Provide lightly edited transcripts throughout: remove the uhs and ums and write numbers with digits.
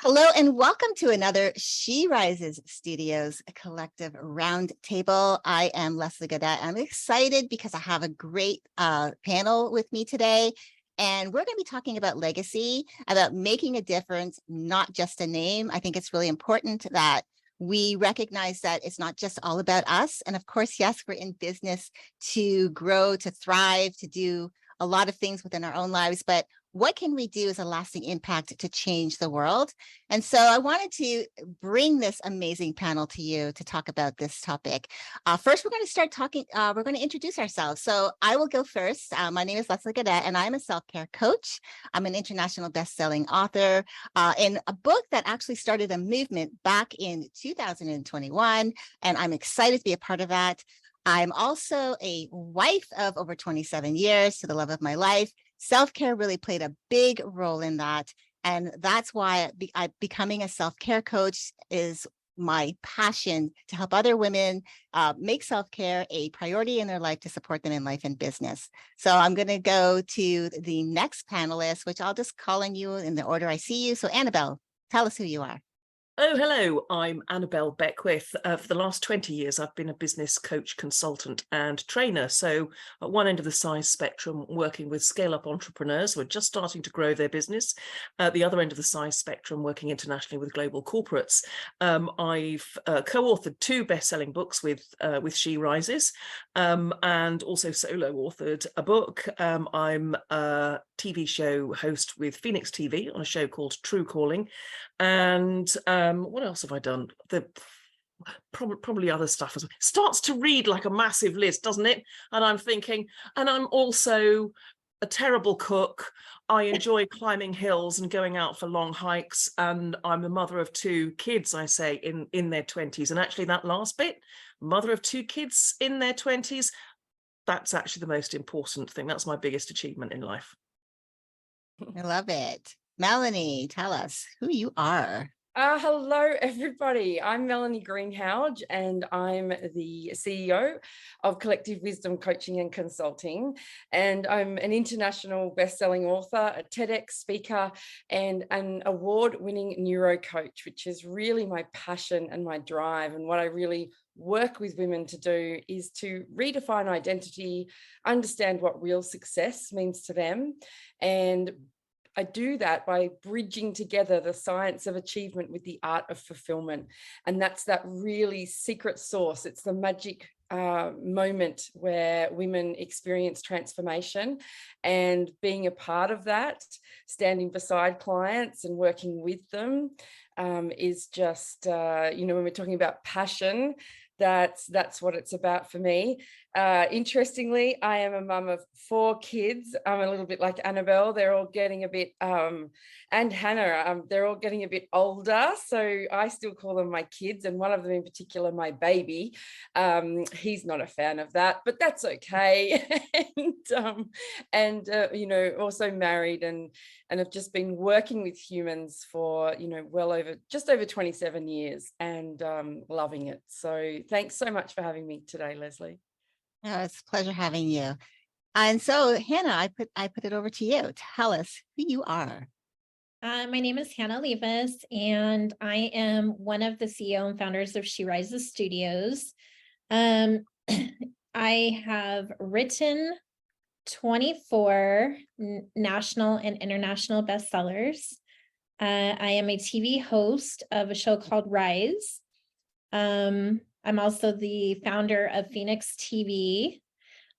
Hello and welcome to another She Rises Studios Collective Roundtable. I am Leslie Godet. I'm excited because I have a great panel with me today. And we're going to be talking about legacy, about making a difference, not just a name. I think it's really important that we recognize that it's not just all about us. And of course, yes, we're in business to grow, to thrive, to do a lot of things within our own lives, but what can we do as a lasting impact to change the world? And so I wanted to bring this amazing panel to you to talk about this topic. First, we're going to start talking, we're going to introduce ourselves. So I will go first. My name is Leslie Godet, and I'm a self-care coach. I'm an international best-selling author in a book that actually started a movement back in 2021, and I'm excited to be a part of that. I'm also a wife of over 27 years to the love of my life. Self-care really played a big role in that. And that's why becoming a self-care coach is my passion, to help other women make self-care a priority in their life to support them in life and business. So I'm going to go to the next panelist, which I'll just call on you in the order I see you. So Annabelle, tell us who you are. Oh, hello, I'm Annabelle Beckwith. For the last 20 years, I've been a business coach, consultant and trainer. So at one end of the size spectrum, working with scale-up entrepreneurs who are just starting to grow their business. At the other end of the size spectrum, working internationally with global corporates. I've co-authored 2 best-selling books with She Rises, and also solo authored a book. I'm a TV show host with Phoenix TV on a show called True Calling. And what else have I done? Probably other stuff as well. Starts to read like a massive list, doesn't it? And I'm thinking, and I'm also a terrible cook. I enjoy climbing hills and going out for long hikes. And I'm the mother of 2 kids, I say, in their 20s. And actually that last bit, mother of 2 kids in their 20s, that's actually the most important thing. That's my biggest achievement in life. I love it. Melanie, tell us who you are. Hello, everybody. I'm Melanie Greenhalgh, and I'm the CEO of Collective Wisdom Coaching and Consulting. And I'm an international best-selling author, a TEDx speaker, and an award-winning neuro coach, which is really my passion and my drive. And what I really work with women to do is to redefine identity, understand what real success means to them, and I do that by bridging together the science of achievement with the art of fulfillment. And that's that really secret sauce. It's the magic moment where women experience transformation, and being a part of that, standing beside clients and working with them is just, when we're talking about passion, that's what it's about for me. Interestingly, I am a mum of 4 kids. I'm a little bit like Annabelle. They're all getting a bit, and Hannah, they're all getting a bit older. So I still call them my kids. And one of them in particular, my baby, he's not a fan of that, but that's okay. Also married and have just been working with humans for, just over 27 years and loving it. So thanks so much for having me today, Leslie. Oh, it's a pleasure having you. And so, Hannah, I put it over to you. Tell us who you are. My name is Hannah Levis, and I am one of the CEO and founders of She Rises Studios. I have written 24 national and international bestsellers. I am a TV host of a show called Rise. I'm also the founder of Phoenix TV.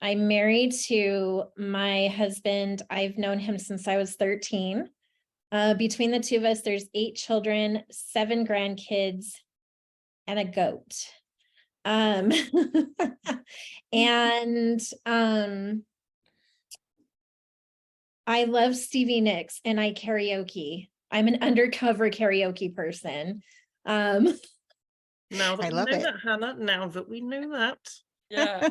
I'm married to my husband. I've known him since I was 13. Between the 2 of us, there's 8 children, 7 grandkids, and a goat. I love Stevie Nicks, and I karaoke. I'm an undercover karaoke person. Now that we know that, Hannah, now that we know that. Yeah.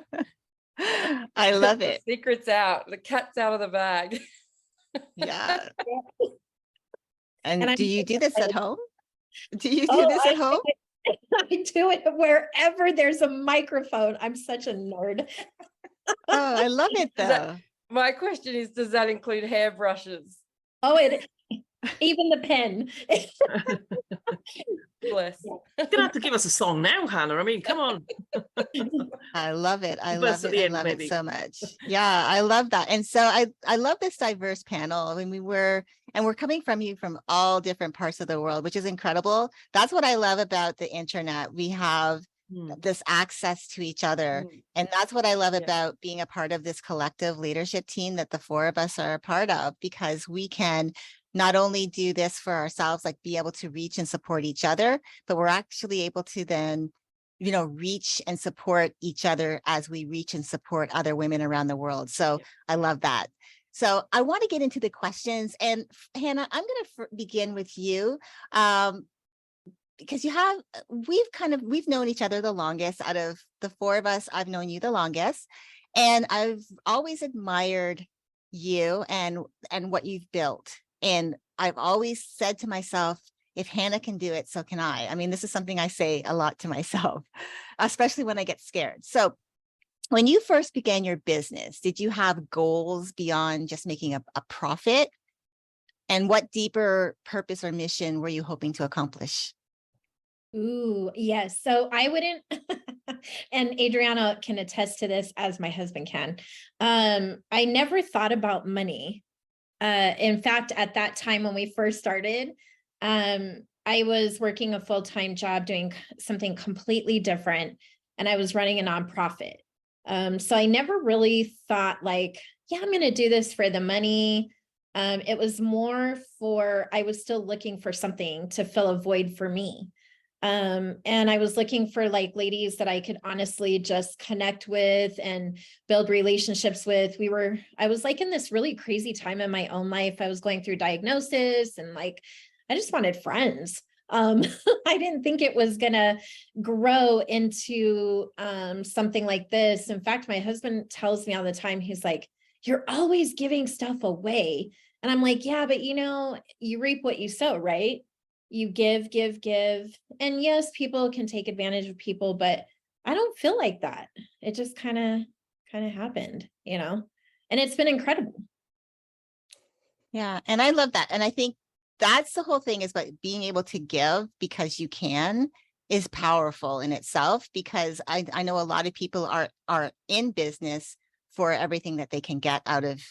I love it. The secret's out. The cat's out of the bag. Yeah. And do you do this at home? Do you do this at home? I do it wherever there's a microphone. I'm such a nerd. Oh, I love it though. My question is, does that include hairbrushes? Oh, it Even the pen. Bless. You're gonna have to give us a song now, Hannah. I mean, come on. I love it. I Burst love at it. the I end, love it maybe. so much. Yeah, I love that. And so I love this diverse panel. I mean, we're coming from you from all different parts of the world, which is incredible. That's what I love about the internet. We have this access to each other. And that's what I love about being a part of this collective leadership team that the four of us are a part of, because we can not only do this for ourselves, like be able to reach and support each other, but we're actually able to then, you know, reach and support each other as we reach and support other women around the world. So I love that. So I want to get into the questions, and Hannah, I'm going to begin with you. Because we've known each other the longest out of the four of us. I've known you the longest, and I've always admired you and what you've built. And I've always said to myself, if Hannah can do it, so can I. I mean, this is something I say a lot to myself, especially when I get scared. So when you first began your business, did you have goals beyond just making a profit? And what deeper purpose or mission were you hoping to accomplish? Ooh, yes. So I wouldn't, and Adriana can attest to this as my husband can. I never thought about money. In fact, at that time when we first started, I was working a full-time job doing something completely different, and I was running a nonprofit. So I never really thought like, yeah, I'm going to do this for the money. It was more for, I was still looking for something to fill a void for me. And I was looking for like ladies that I could honestly just connect with and build relationships with. I was like in this really crazy time in my own life. I was going through diagnosis and like, I just wanted friends. I didn't think it was gonna grow into something like this. In fact, my husband tells me all the time, he's like, you're always giving stuff away. And I'm like, yeah, but you know, you reap what you sow, right? You give, give, give. And yes, people can take advantage of people, but I don't feel like that. It just kind of happened, you know, and it's been incredible. Yeah. And I love that. And I think that's the whole thing, is about being able to give because you can is powerful in itself, because I know a lot of people are in business for everything that they can get out of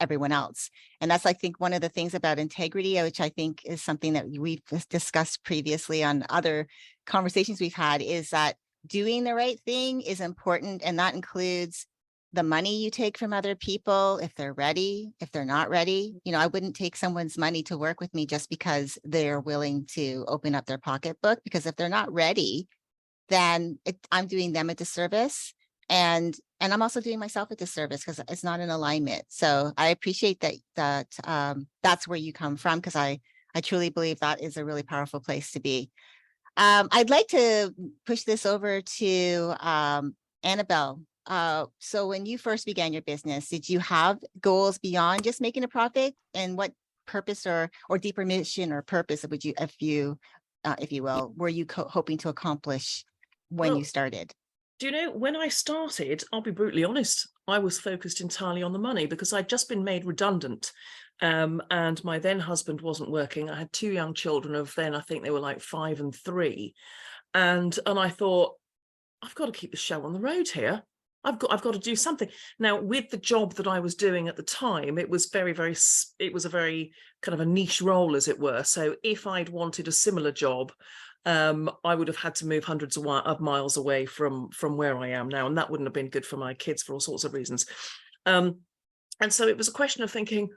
everyone else. And that's, I think, one of the things about integrity, which I think is something that we've discussed previously on other conversations we've had, is that doing the right thing is important. And that includes the money you take from other people, if they're ready, if they're not ready. You know, I wouldn't take someone's money to work with me just because they're willing to open up their pocketbook, because if they're not ready, then I'm doing them a disservice. And I'm also doing myself a disservice because it's not in alignment. So I appreciate that that's where you come from, because I truly believe that is a really powerful place to be. I'd like to push this over to Annabelle. So when you first began your business, did you have goals beyond just making a profit? And what purpose or deeper mission or purpose would you, if you will, were you hoping to accomplish when you started? Do you know, when I started, I'll be brutally honest, I was focused entirely on the money because I'd just been made redundant. And my then husband wasn't working. I had two young children of then, I think they were like 5 and 3. And I thought, I've got to keep the show on the road here. I've got to do something. Now, with the job that I was doing at the time, it was it was a very kind of a niche role, as it were. So if I'd wanted a similar job, I would have had to move hundreds of miles away from where I am now, and that wouldn't have been good for my kids for all sorts of reasons. And so it was a question of thinking,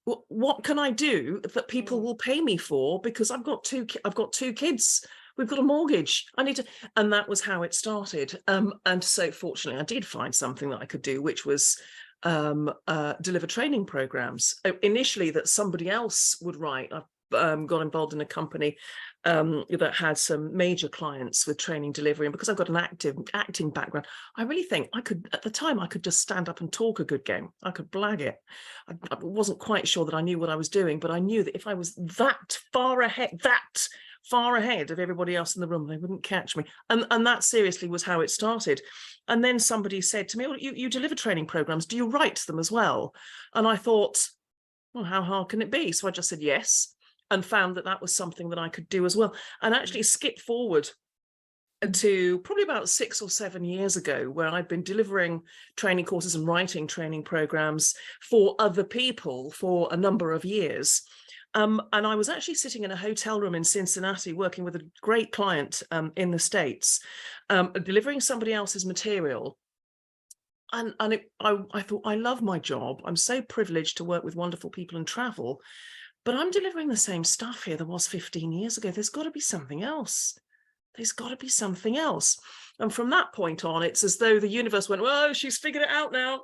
what can I do that people will pay me for? Because I've got two kids. We've got a mortgage. I need to, and that was how it started. And so fortunately, I did find something that I could do, which was deliver training programs. Initially, that somebody else would write. I've got involved in a company that had some major clients with training delivery, and because I've got an acting background, I really think I could, at the time, I could just stand up and talk a good game. I could blag it. I wasn't quite sure that I knew what I was doing, but I knew that if I was that far ahead of everybody else in the room, they wouldn't catch me. And that seriously was how it started. And then somebody said to me, "Oh, you deliver training programs, do you write them as well?" And I thought, well, how hard can it be? So I just said yes, and found that that was something that I could do as well, and actually skipped forward to probably about 6 or 7 years ago, where I'd been delivering training courses and writing training programs for other people for a number of years. And I was actually sitting in a hotel room in Cincinnati working with a great client in the States, delivering somebody else's material. And I thought, I love my job. I'm so privileged to work with wonderful people and travel, but I'm delivering the same stuff here that was 15 years ago. There's got to be something else. There's got to be something else. And from that point on, it's as though the universe went, well, she's figured it out now.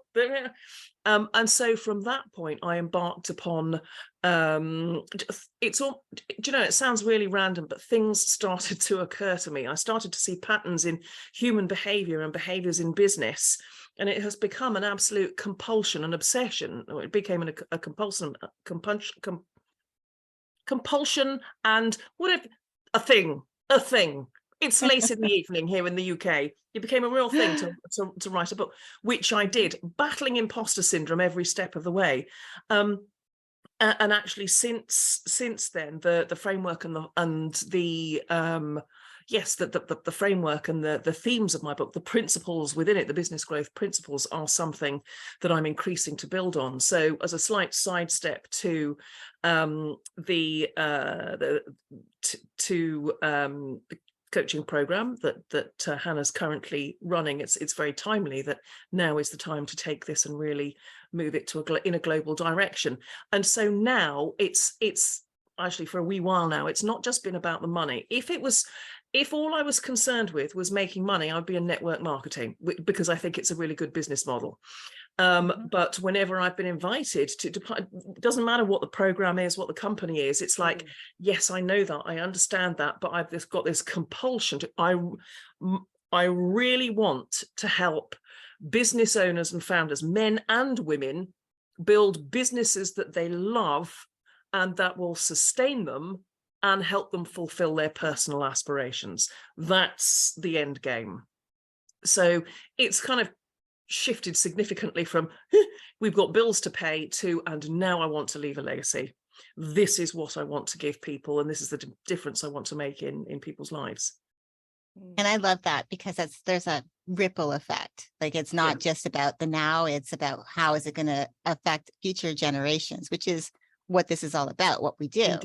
And so from that point, I embarked upon, it's all, you know, it sounds really random, but things started to occur to me. I started to see patterns in human behavior and behaviors in business. And it has become an absolute compulsion, an obsession. It became a compulsion, compulsion, and whatever, a thing. It's late in the evening here in the UK. It became a real thing to write a book, which I did, battling imposter syndrome every step of the way. And actually, since then, the framework and the framework and the themes of my book, the principles within it, the business growth principles, are something that I'm increasing to build on. So, as a slight sidestep to the coaching program that Hannah's currently running, it's very timely that now is the time to take this and really move it to in a global direction. And so now it's actually, for a wee while now, it's not just been about the money. If all I was concerned with was making money, I'd be in network marketing, because I think it's a really good business model. But whenever I've been invited to it doesn't matter what the program is, what the company is, it's like, yes, I know that, I understand that, but I've just got this compulsion to, I really want to help business owners and founders, men and women, build businesses that they love and that will sustain them and help them fulfill their personal aspirations. That's the end game. So it's kind of shifted significantly from we've got bills to pay to, and now I want to leave a legacy. This is what I want to give people, and this is the difference I want to make in people's lives. And I love that, because there's a ripple effect. Like, it's not just about the now, it's about how is it going to affect future generations, which is what this is all about, what we do.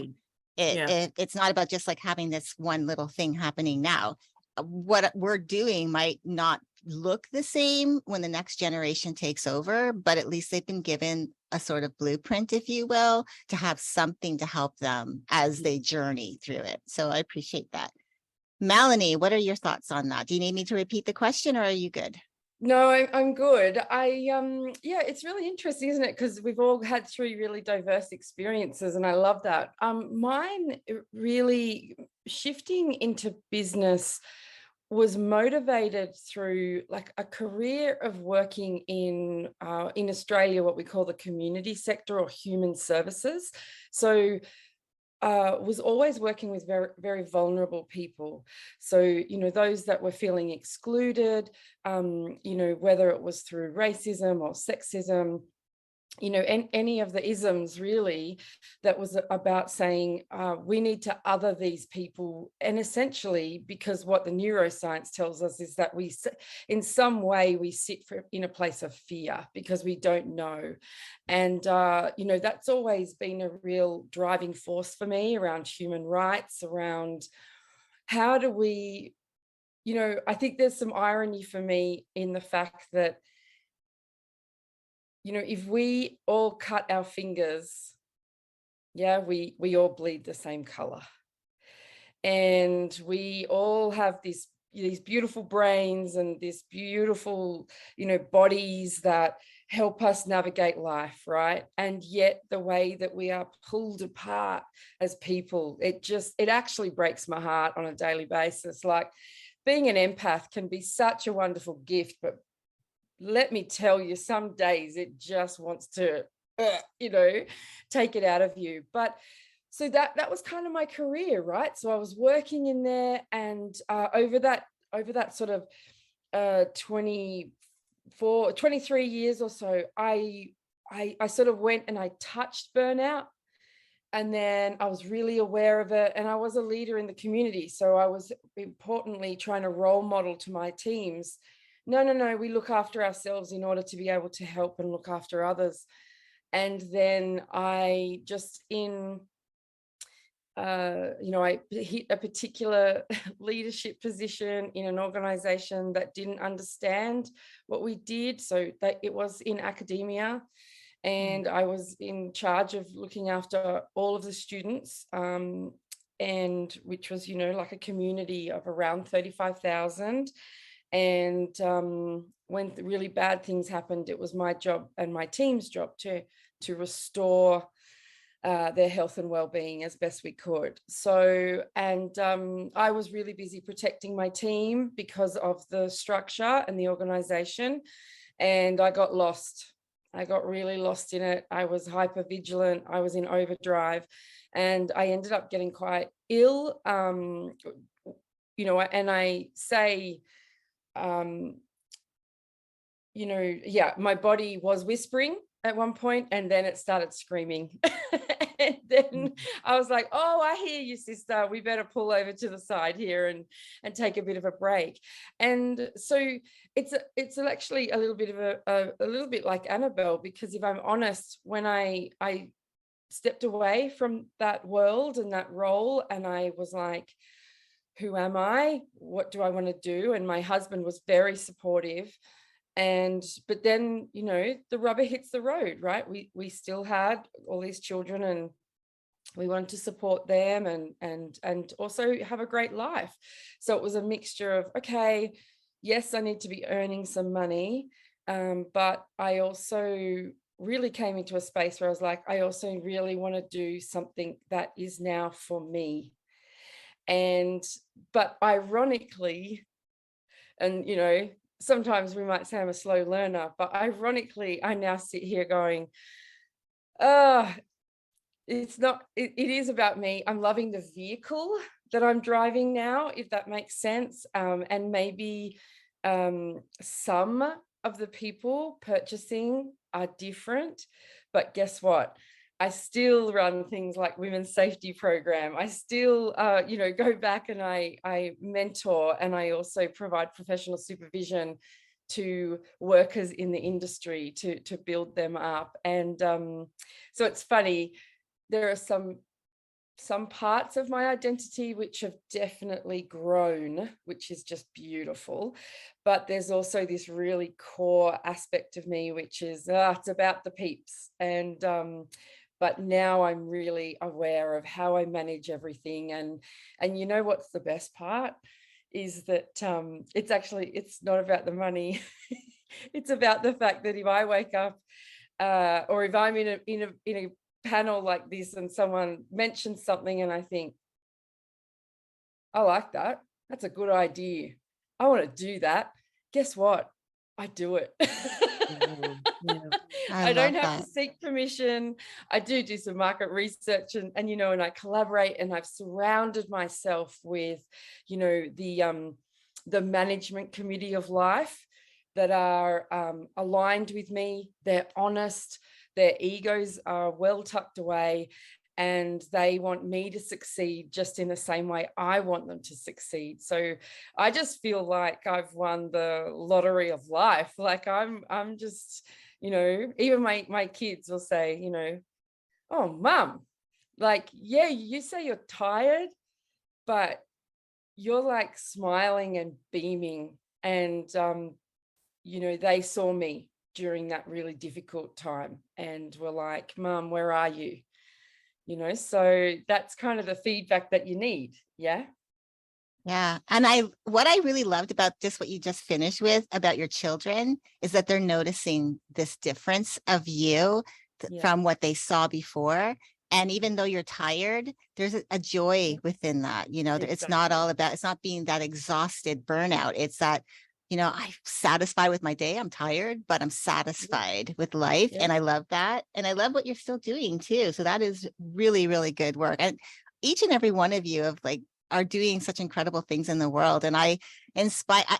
It's not about just like having this one little thing happening now. What we're doing might not look the same when the next generation takes over, but at least they've been given a sort of blueprint, if you will, to have something to help them as they journey through it. So I appreciate that. Melanie, what are your thoughts on that? Do you need me to repeat the question, or are you good? No, I'm good. It's really interesting, isn't it? Because we've all had 3 really diverse experiences, and I love that. Mine really shifting into business was motivated through like a career of working in Australia, what we call the community sector or human services. So was always working with very, very vulnerable people. So, you know, those that were feeling excluded, you know, whether it was through racism or sexism, you know, any of the isms really, that was about saying we need to other these people. And essentially, because what the neuroscience tells us is that we, in some way, we sit in a place of fear because we don't know. And, you know, that's always been a real driving force for me around human rights, around how do we, you know, I think there's some irony for me in the fact that, you know, if we all cut our fingers, we all bleed the same color. And we all have these beautiful brains and this beautiful, you know, bodies that help us navigate life, right? And yet the way that we are pulled apart as people, it actually breaks my heart on a daily basis. Like, being an empath can be such a wonderful gift, but let me tell you, some days it just wants to, you know, take it out of you. But so that was kind of my career, right? So I was working in there, and over that sort of 23 years or so, I I sort of went and I touched burnout, and then I was really aware of it, and I was a leader in the community. So I was importantly trying to role model to my teams. No, we look after ourselves in order to be able to help and look after others. And then I just I hit a particular leadership position in an organization that didn't understand what we did. So that it was in academia, and I was in charge of looking after all of the students, and which was, like a community of around 35,000. And when the really bad things happened, it was my job and my team's job to restore their health and well-being as best we could. So, and I was really busy protecting my team because of the structure and the organization, and I got lost. I got really lost in it. I was hyper vigilant. I was in overdrive, and I ended up getting quite ill. And I say, my body was whispering at one point, and then it started screaming. And then I was like, oh, I hear you, sister. We better pull over to the side here and take a bit of a break. And so it's actually a little bit of a little bit like Annabelle, because if I'm honest, when I stepped away from that world and that role, and I was like, who am I? What do I want to do? And my husband was very supportive. But then, the rubber hits the road, right? We still had all these children, and we wanted to support them and also have a great life. So it was a mixture of, okay, yes, I need to be earning some money. But I also really came into a space where I was like, I also really want to do something that is now for me. But ironically, and, sometimes we might say I'm a slow learner, but ironically, I now sit here going, it's not, it is about me. I'm loving the vehicle that I'm driving now, if that makes sense. And maybe some of the people purchasing are different, but guess what? I still run things like women's safety program. I still, go back and I mentor, and I also provide professional supervision to workers in the industry to build them up. And so it's funny, there are some parts of my identity which have definitely grown, which is just beautiful. But there's also this really core aspect of me, which is, it's about the peeps. And but now I'm really aware of how I manage everything. And what's the best part is that it's not about the money. It's about the fact that if I wake up or if I'm in a panel like this and someone mentions something and I think, I like that. That's a good idea. I want to do that. Guess what? I do it. Yeah. I don't have to seek permission. I do some market research and I collaborate, and I've surrounded myself with, the management committee of life that are aligned with me. They're honest. Their egos are well tucked away, and they want me to succeed just in the same way I want them to succeed. So I just feel like I've won the lottery of life. Like I'm just, even my kids will say, oh, Mum, like, yeah, you say you're tired, but you're like smiling and beaming. And, they saw me during that really difficult time and were like, Mum, where are you? So that's kind of the feedback that you need. Yeah. Yeah. And what I really loved about just what you just finished with about your children is that they're noticing this difference of you from what they saw before. And even though you're tired, there's a joy within that, Exactly. It's not all about, it's not being that exhausted burnout. It's that, I'm satisfied with my day. I'm tired, but I'm satisfied with life. Yeah. And I love that. And I love what you're still doing too. So that is really, really good work. And each and every one of you are doing such incredible things in the world. And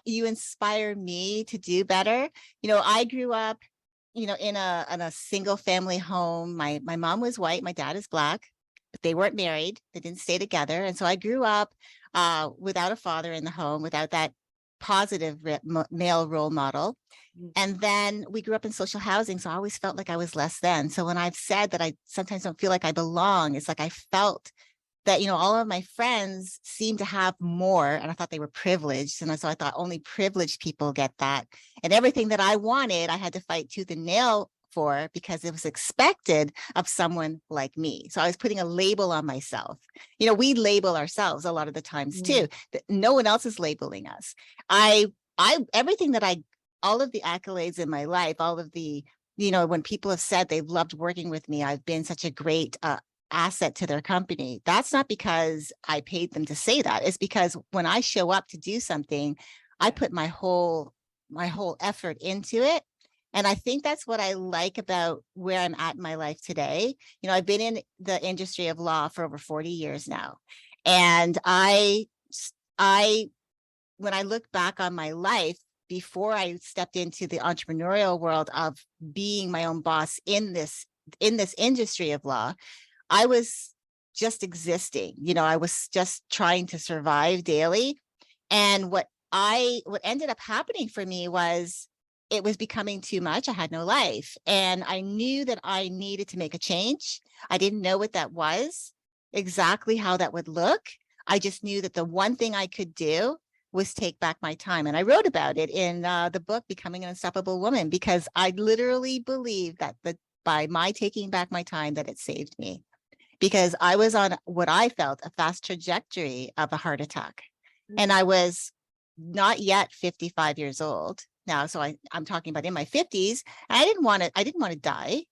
you inspire me to do better. I grew up in a single family home. My mom was white, my dad is black, but they weren't married. They didn't stay together. And so I grew up without a father in the home, without that positive male role model. And then we grew up in social housing. So I always felt like I was less than. So when I've said that I sometimes don't feel like I belong, it's like I felt that, all of my friends seem to have more, and I thought they were privileged. And so I thought only privileged people get that. And everything that I wanted, I had to fight tooth and nail for because it was expected of someone like me. So I was putting a label on myself. We label ourselves a lot of the times too. No one else is labeling us. Everything that all of the accolades in my life, all of the, when people have said they've loved working with me, I've been such a great asset to their company. That's not because I paid them to say that. It's because when I show up to do something, I put my whole effort into it. And I think that's what I like about where I'm at in my life today. I've been in the industry of law for over 40 years now. And I when I look back on my life before I stepped into the entrepreneurial world of being my own boss in this industry of law, I was just existing. I was just trying to survive daily. And what ended up happening for me was it was becoming too much. I had no life. And I knew that I needed to make a change. I didn't know what that was, exactly how that would look. I just knew that the one thing I could do was take back my time. And I wrote about it in the book, Becoming an Unstoppable Woman, because I literally believe that by my taking back my time, that it saved me. Because I was on what I felt a fast trajectory of a heart attack. And I was not yet 55 years old now. So I'm talking about in my 50s. And I didn't want to die.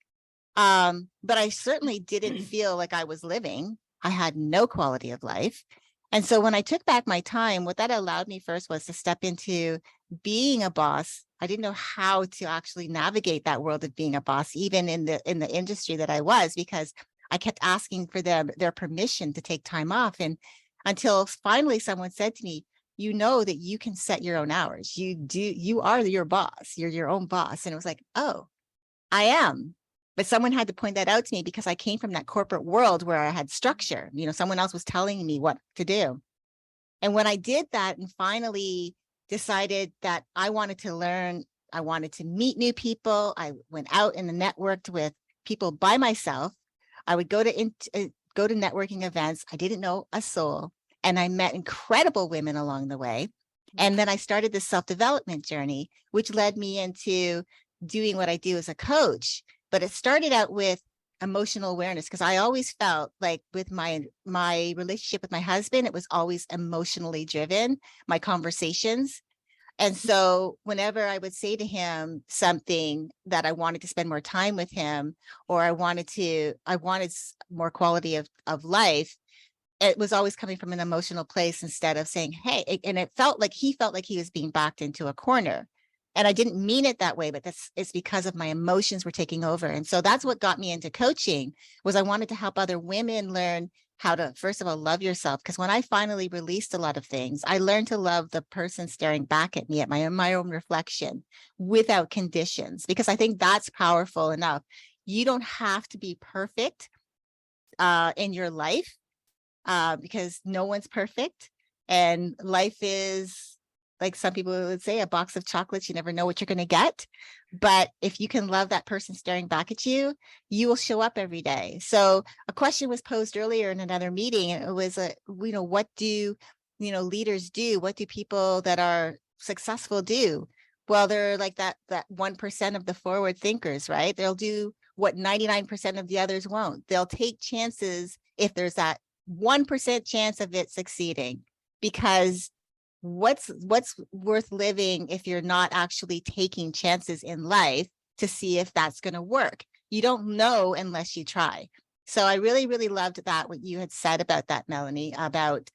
But I certainly didn't feel like I was living. I had no quality of life. And so when I took back my time, what that allowed me first was to step into being a boss. I didn't know how to actually navigate that world of being a boss, even in the industry that I was, because I kept asking for their permission to take time off. And until finally someone said to me, that you can set your own hours. You are your boss. You're your own boss. And it was like, oh, I am. But someone had to point that out to me because I came from that corporate world where I had structure. Someone else was telling me what to do. And when I did that and finally decided that I wanted to learn, I wanted to meet new people, I went out and networked with people by myself. I would go to networking events. I didn't know a soul. And I met incredible women along the way. And then I started this self-development journey, which led me into doing what I do as a coach. But it started out with emotional awareness, because I always felt like with my relationship with my husband, it was always emotionally driven, my conversations. And so whenever I would say to him something that I wanted to spend more time with him, or I wanted more quality of life, it was always coming from an emotional place instead of saying, hey, and it felt like he was being backed into a corner. And I didn't mean it that way, but it's because of my emotions were taking over. And so that's what got me into coaching, was I wanted to help other women learn how to, first of all, love yourself. Because when I finally released a lot of things, I learned to love the person staring back at me, at my own reflection, without conditions, because I think that's powerful enough. You don't have to be perfect in your life, because no one's perfect. And life is, like some people would say, a box of chocolates. You never know what you're going to get. But if you can love that person staring back at you, you will show up every day. So a question was posed earlier in another meeting, and it was, what do, leaders do? What do people that are successful do? Well, they're like that 1% of the forward thinkers, right? They'll do what 99% of the others won't. They'll take chances if there's that 1% chance of it succeeding, because what's worth living if you're not actually taking chances in life to see if that's going to work? You don't know unless you try. So I really, really loved that, what you had said about that, Melanie, about,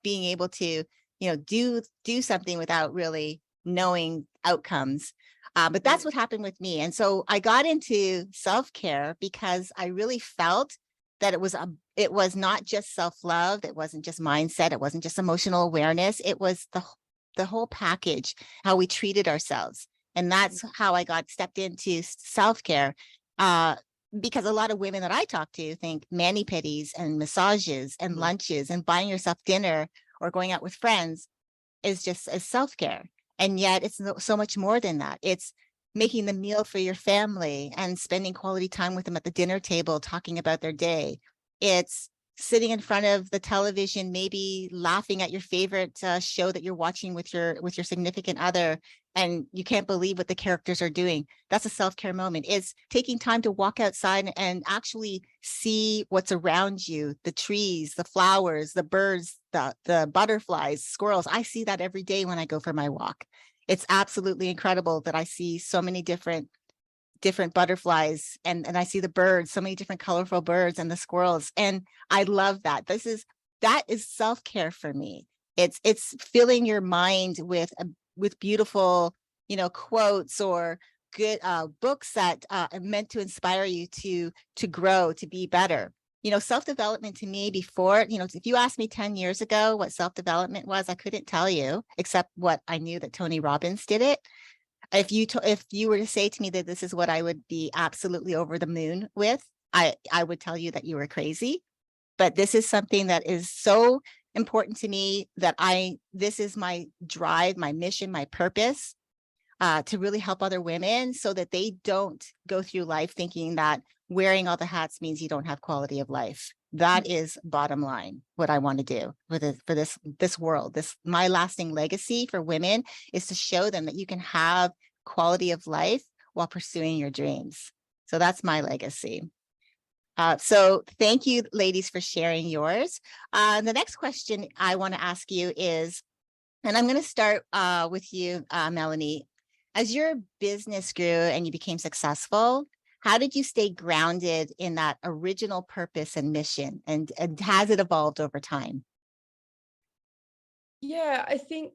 being able to, do something without really knowing outcomes. But that's what happened with me. And so I got into self-care because I really felt that it was not just self-love. It wasn't just mindset. It wasn't just emotional awareness. It was the whole package, how we treated ourselves. And that's how I got stepped into self-care. Because a lot of women that I talk to think mani-pedis and massages and lunches and buying yourself dinner or going out with friends is just as self-care. And yet it's so much more than that. It's making the meal for your family and spending quality time with them at the dinner table, talking about their day. It's sitting in front of the television, maybe laughing at your favorite show that you're watching with your significant other, and you can't believe what the characters are doing. That's a self-care moment. It's taking time to walk outside and actually see what's around you, the trees, the flowers, the birds, the butterflies, squirrels. I see that every day when I go for my walk. It's absolutely incredible that I see so many different butterflies and I see the birds, so many different colorful birds and the squirrels. And I love that. That is self-care for me. It's filling your mind with beautiful, quotes or good books that are meant to inspire you to grow, to be better. Self-development to me before, if you asked me 10 years ago what self-development was, I couldn't tell you, except what I knew that Tony Robbins did it. If you were to say to me that this is what I would be absolutely over the moon with, I would tell you that you were crazy. But this is something that is so important to me that this is my drive, my mission, my purpose, to really help other women so that they don't go through life thinking that wearing all the hats means you don't have quality of life. That is bottom line, what I want to do for this world. My lasting legacy for women is to show them that you can have quality of life while pursuing your dreams. So that's my legacy. So thank you, ladies, for sharing yours. The next question I want to ask you is, and I'm going to start with you, Melanie. As your business grew and you became successful, how did you stay grounded in that original purpose and mission? And has it evolved over time? Yeah, I think,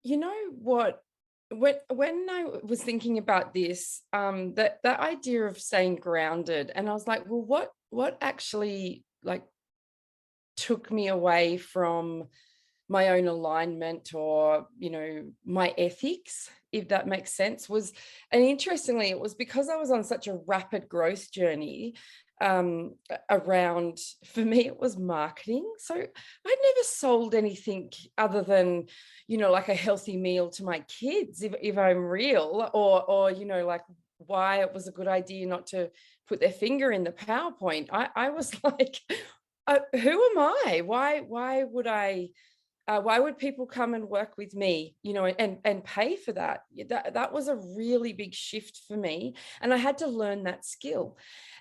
you know what, when I was thinking about this, that idea of staying grounded, and I was like, well, what actually like took me away from my own alignment or, my ethics, if that makes sense, and interestingly, it was because I was on such a rapid growth journey around, for me, it was marketing. So I'd never sold anything other than, like a healthy meal to my kids, if I'm real, or, like why it was a good idea not to put their finger in the PowerPoint. I was like, who am I? Why would why would people come and work with me, and pay for that? That was a really big shift for me. And I had to learn that skill.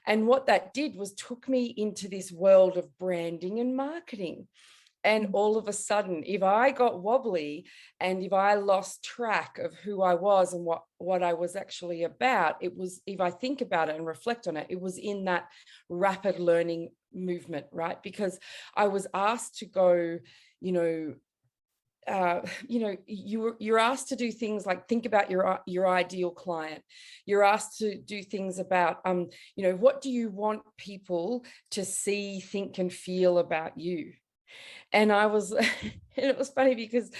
And what that did was took me into this world of branding and marketing. And all of a sudden, if I got wobbly and if I lost track of who I was and what I was actually about, it was, if I think about it and reflect on it, it was in that rapid learning movement, right? Because I was asked to go, you're asked to do things like think about your ideal client. You're asked to do things about, what do you want people to see, think, and feel about you? And I was, and it was funny because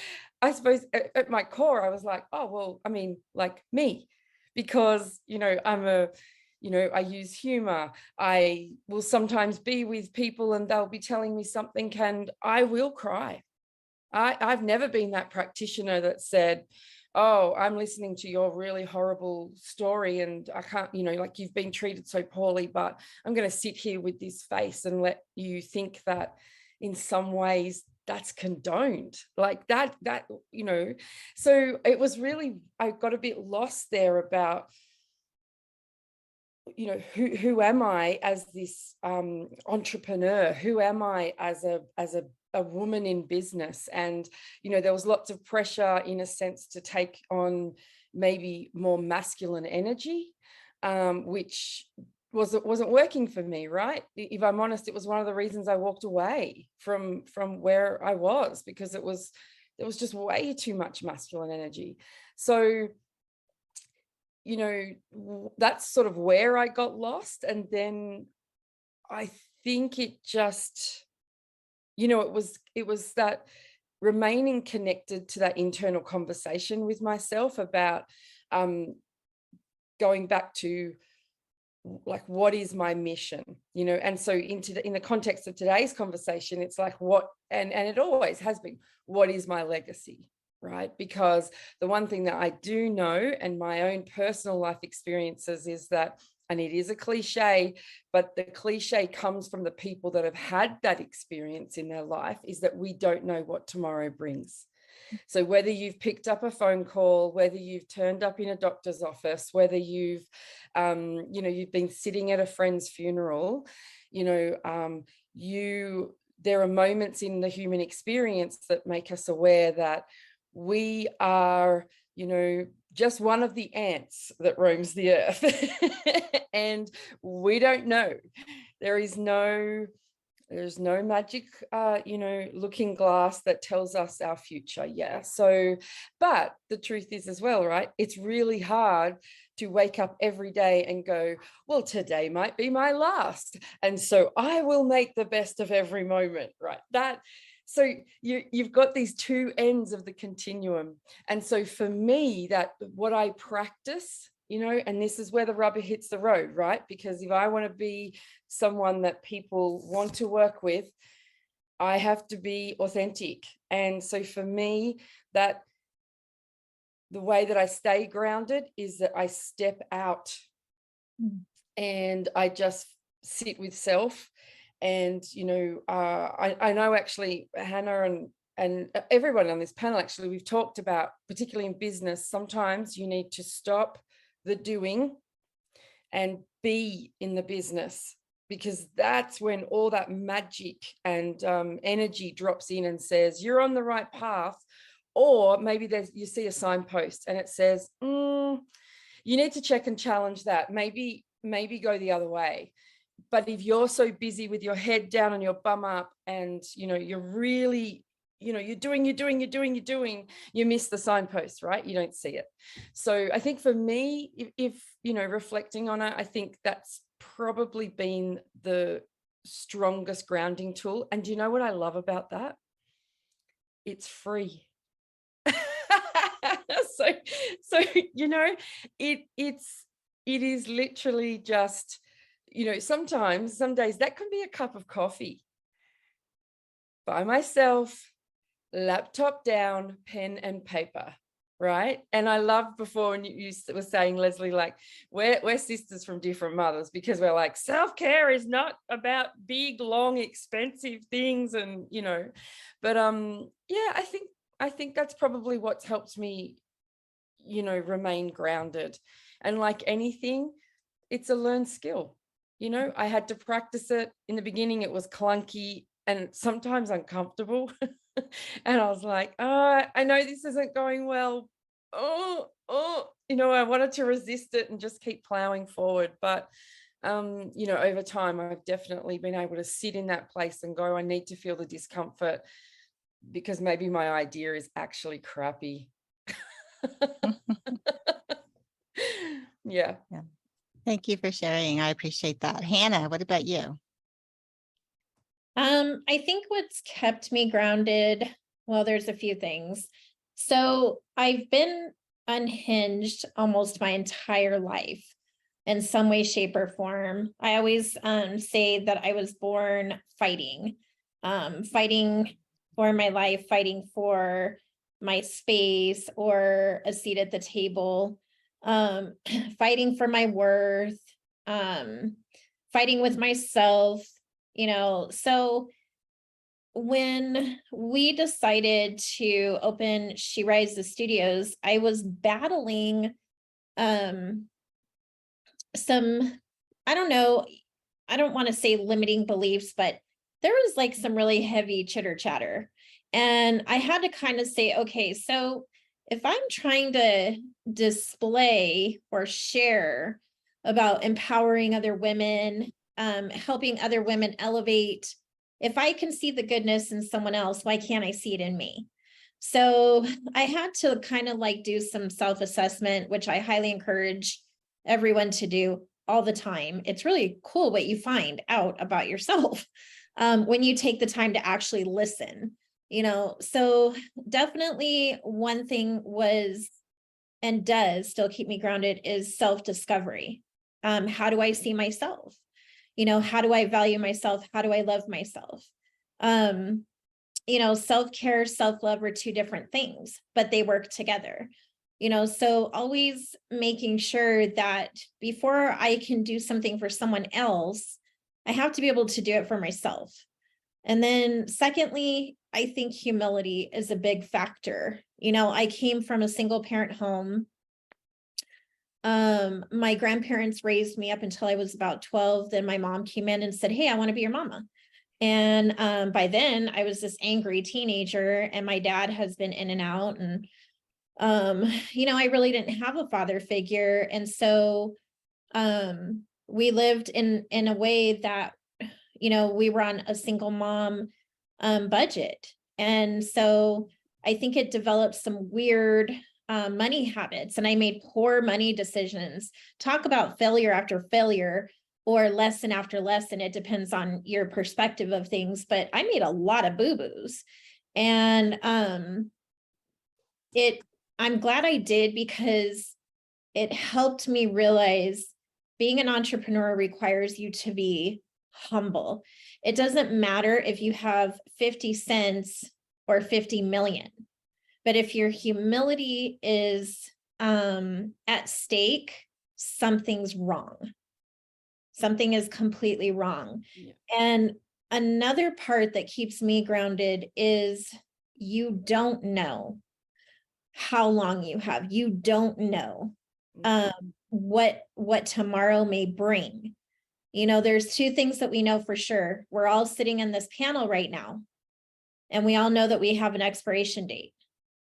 I suppose at my core, I was like, oh, well, I mean, like me, because, I use humor. I will sometimes be with people and they'll be telling me something and I will cry. I've never been that practitioner that said, oh, I'm listening to your really horrible story and I can't, like you've been treated so poorly, but I'm going to sit here with this face and let you think that in some ways that's condoned, like that, So it was really, I got a bit lost there about, who am I as this entrepreneur? Who am I as a woman in business? And, there was lots of pressure in a sense to take on maybe more masculine energy, which wasn't working for me, right? If I'm honest, it was one of the reasons I walked away from where I was, because there was just way too much masculine energy. So, that's sort of where I got lost. And then I think it just, it was that remaining connected to that internal conversation with myself about going back to, like, what is my mission, you know? And so in the context of today's conversation, it's like, what, and it always has been, what is my legacy, right? Because the one thing that I do know, and my own personal life experiences, is that, and it is a cliche, but the cliche comes from the people that have had that experience in their life, is that we don't know what tomorrow brings. So whether you've picked up a phone call, whether you've turned up in a doctor's office, whether you've, you know, you've been sitting at a friend's funeral, you know, there are moments in the human experience that make us aware that we are, you know, just one of the ants that roams the earth. And we don't know. There's no magic, you know, looking glass that tells us our future. Yeah. So, but the truth is as well, right? It's really hard to wake up every day and go, well, today might be my last, and so I will make the best of every moment, right? So you've got these two ends of the continuum. And so for me, that what I practice, you know, and this is where the rubber hits the road, right? Because if I want to be someone that people want to work with, I have to be authentic. And so for me, that the way that I stay grounded is that I step out and I just sit with self. And, you know, I know actually Hannah and everyone on this panel, actually, we've talked about, particularly in business, sometimes you need to stop the doing and be in the business, because that's when all that magic and energy drops in and says, you're on the right path. Or maybe you see a signpost and it says, you need to check and challenge that. Maybe go the other way. But if you're so busy with your head down and your bum up, and, you know, you're really, you know, you're doing, you miss the signpost, right? You don't see it. So I think for me, if you know, reflecting on it, I think that's probably been the strongest grounding tool. And do you know what I love about that? It's free. So you know, it is literally just, you know, some days that can be a cup of coffee by myself, laptop down, pen and paper, right? And I love before when you were saying, Leslie, like we're sisters from different mothers, because we're like, self-care is not about big, long, expensive things, and, you know, but yeah, I think that's probably what's helped me, you know, remain grounded. And like anything, it's a learned skill. You know, I had to practice it. In the beginning, it was clunky and sometimes uncomfortable. And I was like, oh, I know this isn't going well. Oh, you know, I wanted to resist it and just keep plowing forward. But, you know, over time, I've definitely been able to sit in that place and go, I need to feel the discomfort, because maybe my idea is actually crappy. Yeah. Thank you for sharing. I appreciate that. Hannah, what about you? I think what's kept me grounded, well, there's a few things. So I've been unhinged almost my entire life in some way, shape, or form. I always say that I was born fighting for my life, fighting for my space or a seat at the table, fighting for my worth, fighting with myself, you know. So when we decided to open She Rises Studios, I was battling some, I don't know, I don't want to say limiting beliefs, but there was like some really heavy chitter chatter. And I had to kind of say, okay, so if I'm trying to display or share about empowering other women, helping other women elevate, if I can see the goodness in someone else, why can't I see it in me? So I had to kind of like do some self-assessment, which I highly encourage everyone to do all the time. It's really cool what you find out about yourself when you take the time to actually listen. So definitely one thing was and does still keep me grounded is self-discovery. How do I see myself? How do I value myself? How do I love myself? Self-care, self-love are two different things, but they work together. So always making sure that before I can do something for someone else, I have to be able to do it for myself. And then secondly, I think humility is a big factor. I came from a single parent home. My grandparents raised me up until I was about 12. Then my mom came in and said, "Hey, I want to be your mama." And by then I was this angry teenager, and my dad has been in and out. And, I really didn't have a father figure. And so we lived in a way that, we were on a single mom budget. And so I think it developed some weird money habits, and I made poor money decisions. Talk about failure after failure, or lesson after lesson. It depends on your perspective of things, but I made a lot of boo-boos. And I'm glad I did, because it helped me realize being an entrepreneur requires you to be humble. It doesn't matter if you have 50 cents or 50 million, but if your humility is at stake, something's wrong. Something is completely wrong. Yeah. And another part that keeps me grounded is you don't know how long you have. You don't know what tomorrow may bring. There's two things that we know for sure. We're all sitting in this panel right now, and we all know that we have an expiration date.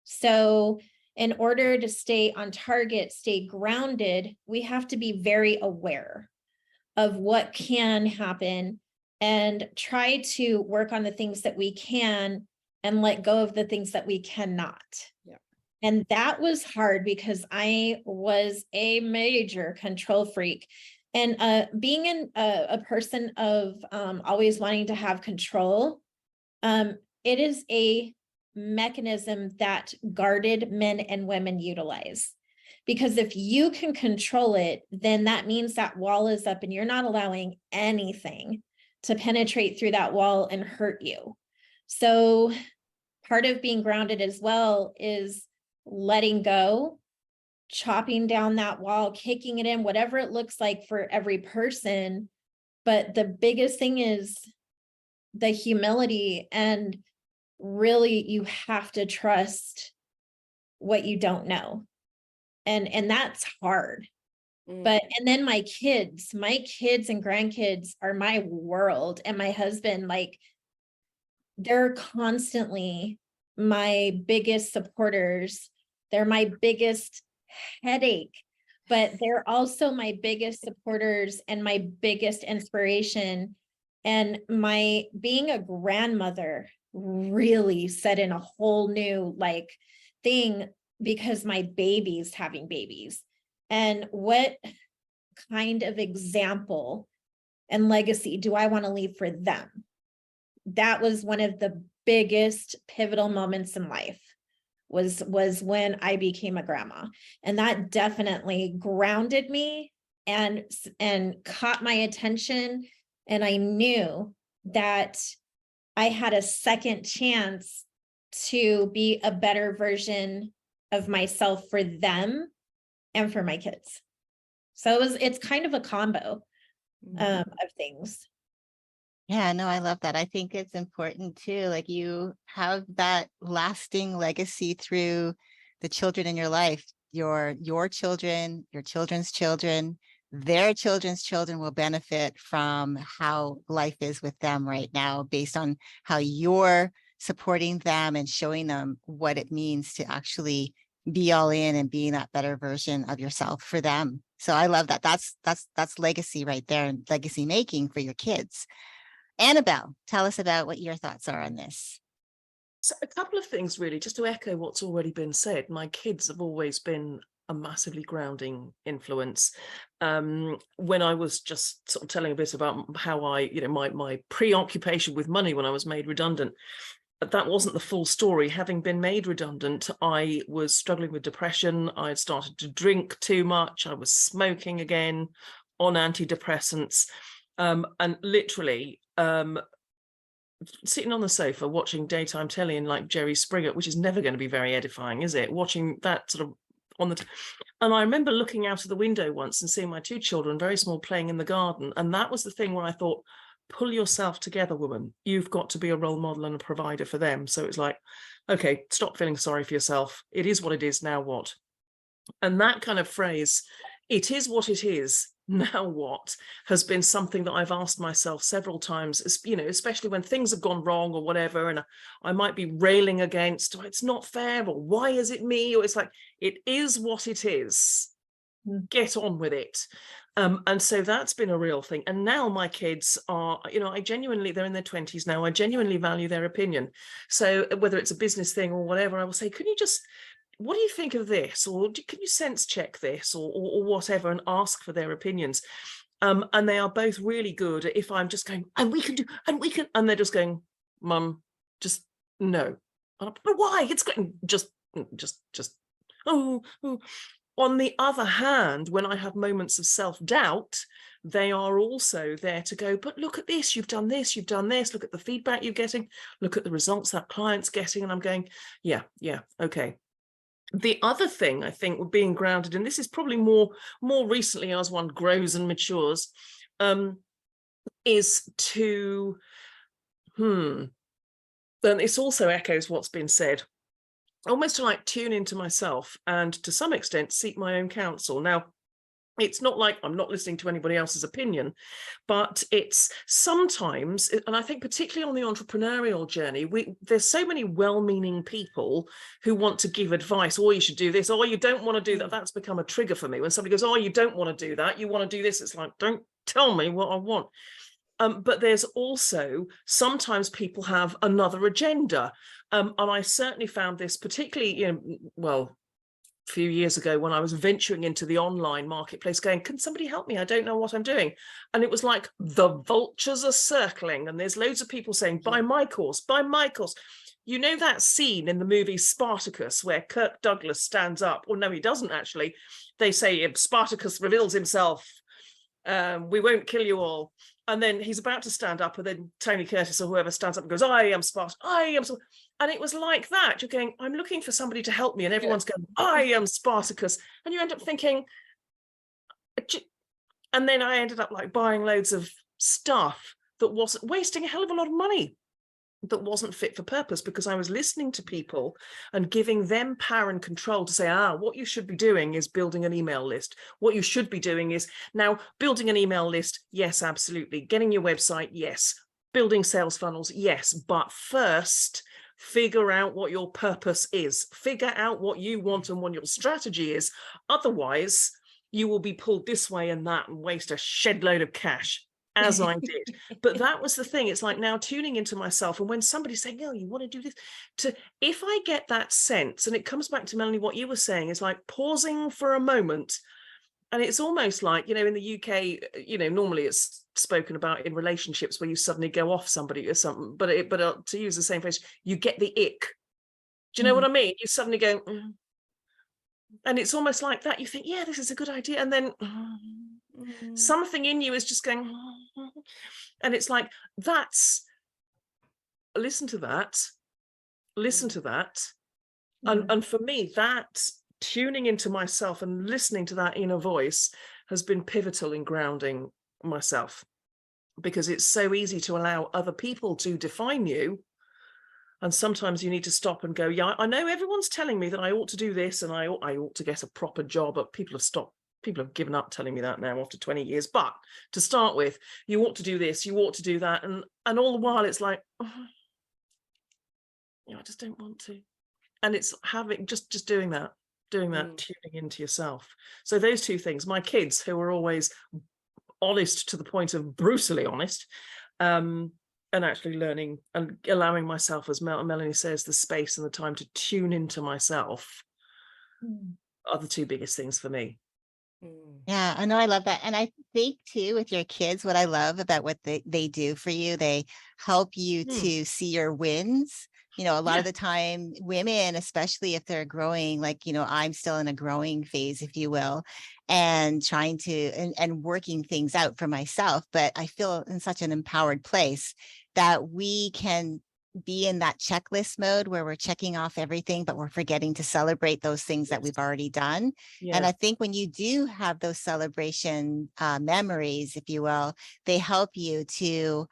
So in order to stay on target, stay grounded, we have to be very aware of what can happen and try to work on the things that we can and let go of the things that we cannot. Yeah. And that was hard, because I was a major control freak. And being a person of always wanting to have control, it is a mechanism that guarded men and women utilize. Because if you can control it, then that means that wall is up and you're not allowing anything to penetrate through that wall and hurt you. So part of being grounded as well is letting go, chopping down that wall, kicking it in, whatever it looks like for every person. But the biggest thing is the humility, and really you have to trust what you don't know. And that's hard. But, and then my kids and grandkids are my world, and my husband, like, they're constantly my biggest supporters. They're my biggest headache, but they're also my biggest supporters and my biggest inspiration. And my being a grandmother really set in a whole new thing, because my baby's having babies. And what kind of example and legacy do I want to leave for them? That was one of the biggest pivotal moments in life, was when I became a grandma. And that definitely grounded me and caught my attention. And I knew that I had a second chance to be a better version of myself for them and for my kids. So it's kind of a combo of things. Yeah, no, I love that. I think it's important too. Like, you have that lasting legacy through the children in your life, your children, your children's children, their children's children will benefit from how life is with them right now, based on how you're supporting them and showing them what it means to actually be all in and being that better version of yourself for them. So I love that. That's legacy right there, and legacy making for your kids. Annabelle, tell us about what your thoughts are on this. So a couple of things, really, just to echo what's already been said. My kids have always been a massively grounding influence. When I was just sort of telling a bit about how I, my preoccupation with money when I was made redundant, that wasn't the full story. Having been made redundant, I was struggling with depression. I had started to drink too much. I was smoking again, on antidepressants, and literally sitting on the sofa watching daytime telly and like Jerry Springer, which is never going to be very edifying, is it? Watching that sort of on the and I remember looking out of the window once and seeing my two children, very small, playing in the garden. And that was the thing where I thought, pull yourself together, woman. You've got to be a role model and a provider for them. So it's like, okay, stop feeling sorry for yourself. It is what it is. Now what? And that kind of phrase, it is what it is, now what, has been something that I've asked myself several times, you know, especially when things have gone wrong or whatever, and I might be railing against, oh, it's not fair, or why is it me? Or it's like, it is what it is. Get on with it. And so that's been a real thing. And now my kids are, you know, they're in their 20s now. I genuinely value their opinion. So whether it's a business thing or whatever, I will say, what do you think of this? Or can you sense check this or whatever, and ask for their opinions. And they are both really good. If I'm just going, and they're just going, Mum, just no. But why? It's going, just, oh. On the other hand, when I have moments of self-doubt, they are also there to go, but look at this, you've done this, look at the feedback you're getting, look at the results that client's getting. And I'm going, yeah, okay. The other thing I think with being grounded, and this is probably more recently as one grows and matures, is to, then this also echoes what's been said, almost to like tune into myself and to some extent seek my own counsel. Now, it's not like I'm not listening to anybody else's opinion, but it's sometimes, and I think particularly on the entrepreneurial journey, there's so many well-meaning people who want to give advice. Oh, you should do this. Oh, you don't want to do that. That's become a trigger for me. When somebody goes, oh, you don't want to do that, you want to do this. It's like, don't tell me what I want. But there's also sometimes people have another agenda. And I certainly found this particularly, you know, well, a few years ago when I was venturing into the online marketplace going, can somebody help me? I don't know what I'm doing. And it was like the vultures are circling and there's loads of people saying, buy my course, buy my course. You know that scene in the movie Spartacus where Kirk Douglas stands up, or no, he doesn't actually. They say Spartacus reveals himself. We won't kill you all. And then he's about to stand up, and then Tony Curtis or whoever stands up and goes, I am Spartacus, I am Spartacus. And it was like that. You're going, I'm looking for somebody to help me. And everyone's going, I am Spartacus. And you end up thinking, and then I ended up like buying loads of stuff that wasn't, wasting a hell of a lot of money, that wasn't fit for purpose, because I was listening to people and giving them power and control to say, what you should be doing is building an email list. What you should be doing is now building an email list. Yes, absolutely. Getting your website. Yes. Building sales funnels. Yes. But first, figure out what your purpose is. Figure out what you want and what your strategy is. Otherwise, you will be pulled this way and that and waste a shed load of cash. As I did. But that was the thing. It's like now tuning into myself. And when somebody's saying, oh, you want to do this, if I get that sense, and it comes back to Melanie, what you were saying, is like pausing for a moment. And it's almost like, you know, in the UK, you know, normally it's spoken about in relationships where you suddenly go off somebody or something, but to use the same phrase, you get the ick. Do you know what I mean? You suddenly go, and it's almost like that. You think, yeah, this is a good idea. And then something in you is just going, and it's like, listen to that. And for me, that tuning into myself and listening to that inner voice has been pivotal in grounding myself, because it's so easy to allow other people to define you. And sometimes you need to stop and go, yeah, I know everyone's telling me that I ought to do this and I ought to get a proper job, but people have given up telling me that now after 20 years. But to start with, you ought to do this, you ought to do that. And all the while it's like, I just don't want to. And it's having, just doing that, tuning into yourself. So those two things, my kids, who are always honest to the point of brutally honest, and actually learning and allowing myself, as Melanie says, the space and the time to tune into myself are the two biggest things for me. Yeah, I know. I love that. And I think too, with your kids, what I love about what they do for you, they help you to see your wins. A lot Yeah. of the time, women, especially if they're growing, like, I'm still in a growing phase, if you will, and trying to, and working things out for myself. But I feel in such an empowered place that we can be in that checklist mode where we're checking off everything, but we're forgetting to celebrate those things that Yes. we've already done. And Yeah. I think when you do have those celebration memories, if you will, they help you to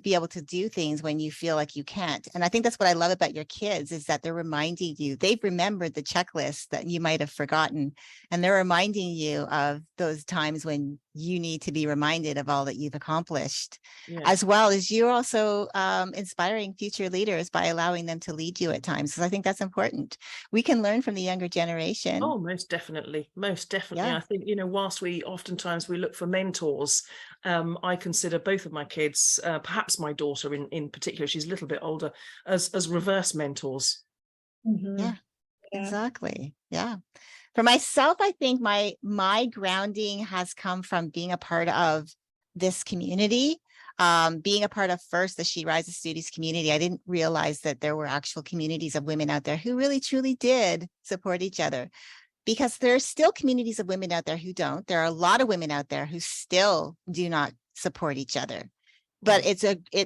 be able to do things when you feel like you can't. And I think that's what I love about your kids, is that they're reminding you, they've remembered the checklist that you might have forgotten. And they're reminding you of those times when you need to be reminded of all that you've accomplished, Yeah. as well as you're also inspiring future leaders by allowing them to lead you at times. Because I think that's important. We can learn from the younger generation. Oh, most definitely. Most definitely. Yeah. I think, whilst we oftentimes we look for mentors, I consider both of my kids, perhaps my daughter in particular, she's a little bit older, as reverse mentors. Yeah, exactly. Yeah. For myself, I think my grounding has come from being a part of this community, being a part of first the She Rises Studios community. I didn't realize that there were actual communities of women out there who really truly did support each other, because there's still communities of women out there who don't. There are a lot of women out there who still do not support each other. But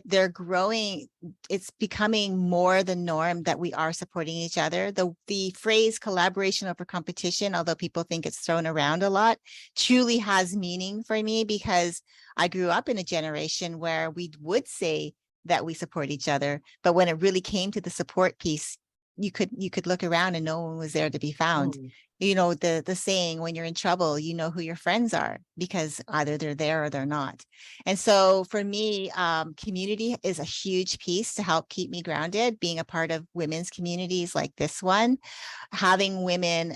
they're growing. It's becoming more the norm that we are supporting each other. The phrase collaboration over competition, although people think it's thrown around a lot, truly has meaning for me, because I grew up in a generation where we would say that we support each other, but when it really came to the support piece, you could look around and no one was there to be found. The saying, when you're in trouble, you know who your friends are, because either they're there or they're not. And so for me, community is a huge piece to help keep me grounded, being a part of women's communities like this one, having women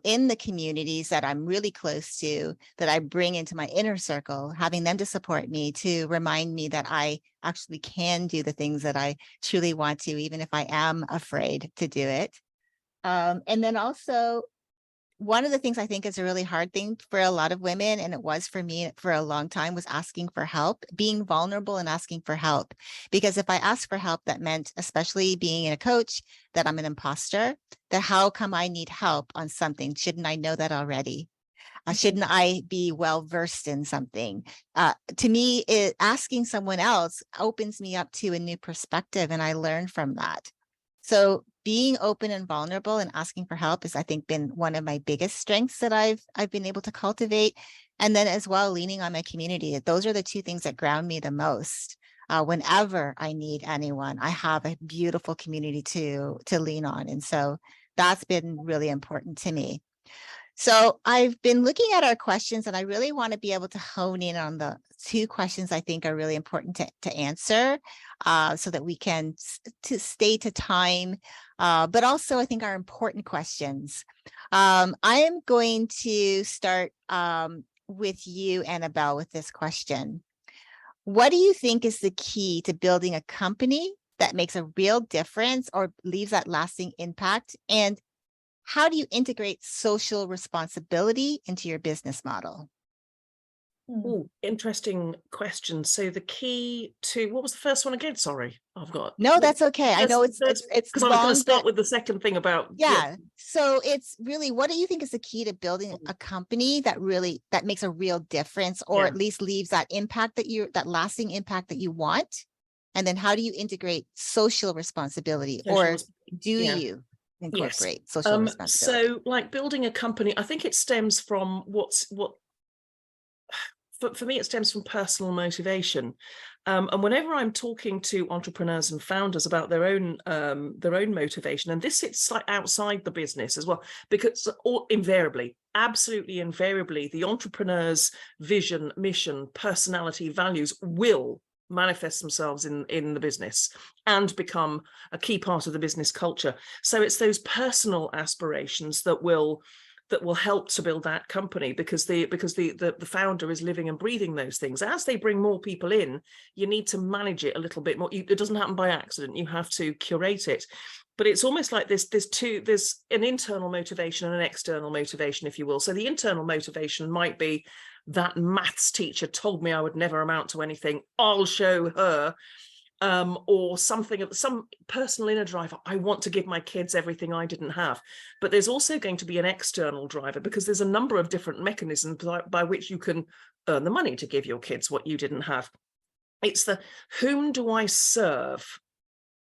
in the communities that I'm really close to, that I bring into my inner circle, having them to support me, to remind me that I actually can do the things that I truly want to, even if I am afraid to do it. And then also, one of the things I think is a really hard thing for a lot of women, and it was for me for a long time, was asking for help, being vulnerable and asking for help. Because if I asked for help, that meant, especially being a coach, that I'm an imposter, that how come I need help on something? Shouldn't I know that already? Shouldn't I be well versed in something? To me, asking someone else opens me up to a new perspective, and I learn from that. So being open and vulnerable and asking for help has, I think, been one of my biggest strengths that I've been able to cultivate. And then as well, leaning on my community. Those are the two things that ground me the most. Whenever I need anyone, I have a beautiful community to lean on. And so that's been really important to me. So I've been looking at our questions, and I really want to be able to hone in on the two questions I think are really important to answer, so that we can to stay to time, but also I think are important questions. I am going to start with you, Annabelle, with this question. What do you think is the key to building a company that makes a real difference or leaves that lasting impact? And how do you integrate social responsibility into your business model? Oh, interesting question. So the key to, what was the first one again? Sorry, I've got. No, that's okay. I know it's because I was going to start with the second thing about. Yeah. So it's really, what do you think is the key to building a company that makes a real difference, or at least leaves that impact that lasting impact that you want? And then how do you integrate social responsibility, or do you incorporate social responsibility? So like building a company, I think it stems from for me, it stems from personal motivation. And whenever I'm talking to entrepreneurs and founders about their own motivation, and this sits like outside the business as well, because absolutely invariably, the entrepreneur's vision, mission, personality, values will manifest themselves in the business and become a key part of the business culture. So it's those personal aspirations that will help to build that company, because the founder is living and breathing those things. As they bring more people in, you need to manage it a little bit more. It doesn't happen by accident. You have to curate it. But it's almost like there's an internal motivation and an external motivation, if you will. So the internal motivation might be, that maths teacher told me I would never amount to anything. I'll show her. or something, some personal inner driver. I want to give my kids everything I didn't have. But there's also going to be an external driver, because there's a number of different mechanisms by which you can earn the money to give your kids what you didn't have. It's the whom do I serve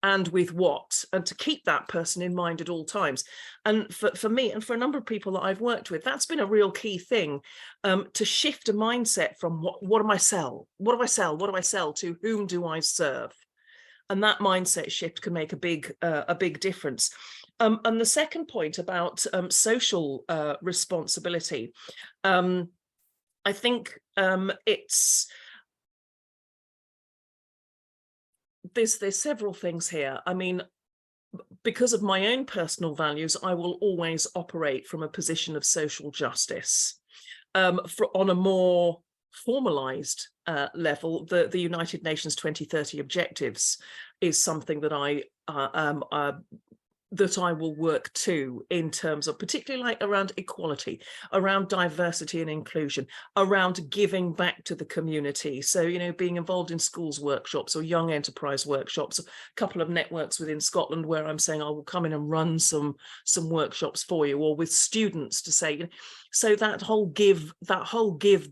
and with what, and to keep that person in mind at all times. And for me and for a number of people that I've worked with, that's been a real key thing, to shift a mindset from what do I sell? What do I sell? What do I sell? To whom do I serve? And that mindset shift can make a big difference. And the second point about social responsibility, I think there's several things here. I mean, because of my own personal values, I will always operate from a position of social justice. On a more formalized level, the United Nations 2030 objectives is something that I will work to, in terms of particularly like around equality, around diversity and inclusion, around giving back to the community. So, you know, being involved in schools workshops or young enterprise workshops, a couple of networks within Scotland where I'm saying I will come in and run some workshops for you, or with students to say, you know, so that whole give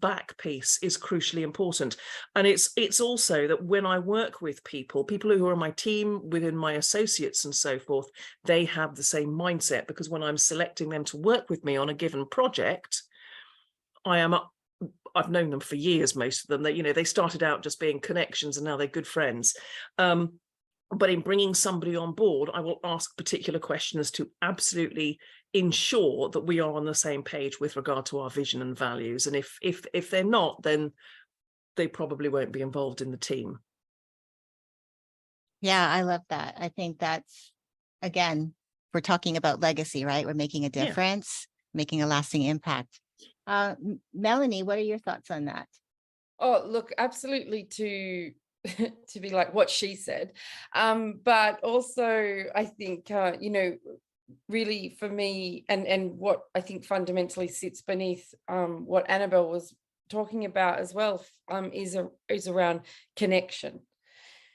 back piece is crucially important. And it's also that when I work with people who are on my team, within my associates and so forth, they have the same mindset, because when I'm selecting them to work with me on a given project, I've known them for years, most of them. That, you know, they started out just being connections and now they're good friends. But in bringing somebody on board, I will ask particular questions to absolutely ensure that we are on the same page with regard to our vision and values. And if they're not, then they probably won't be involved in the team. Yeah, I love that. I think that's, again, we're talking about legacy, right? We're making a difference, making a lasting impact. Melanie, what are your thoughts on that? Oh, look, absolutely, to be like what she said. But also I think, you know, really for me, and what I think fundamentally sits beneath what Annabelle was talking about as well, is around connection.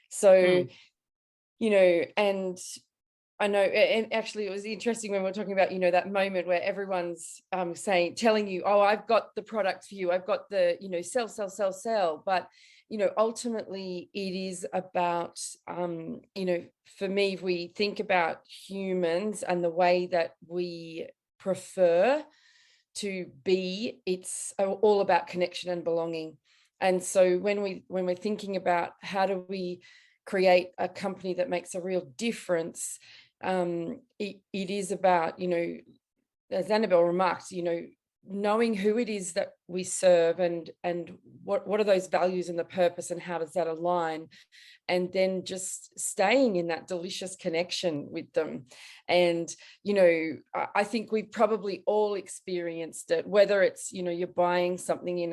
So, you know, and I know, and actually it was interesting when we're talking about, you know, that moment where everyone's telling you, oh, I've got the product for you, I've got the, you know, sell. But, you know, ultimately it is about, you know, for me, if we think about humans and the way that we prefer to be, it's all about connection and belonging. And so when we're thinking about how do we create a company that makes a real difference, it is about, you know, as Annabelle remarked, you know, knowing who it is that we serve and what are those values and the purpose and how does that align, and then just staying in that delicious connection with them. And, you know, I think we've probably all experienced it, whether it's, you know, you're buying something in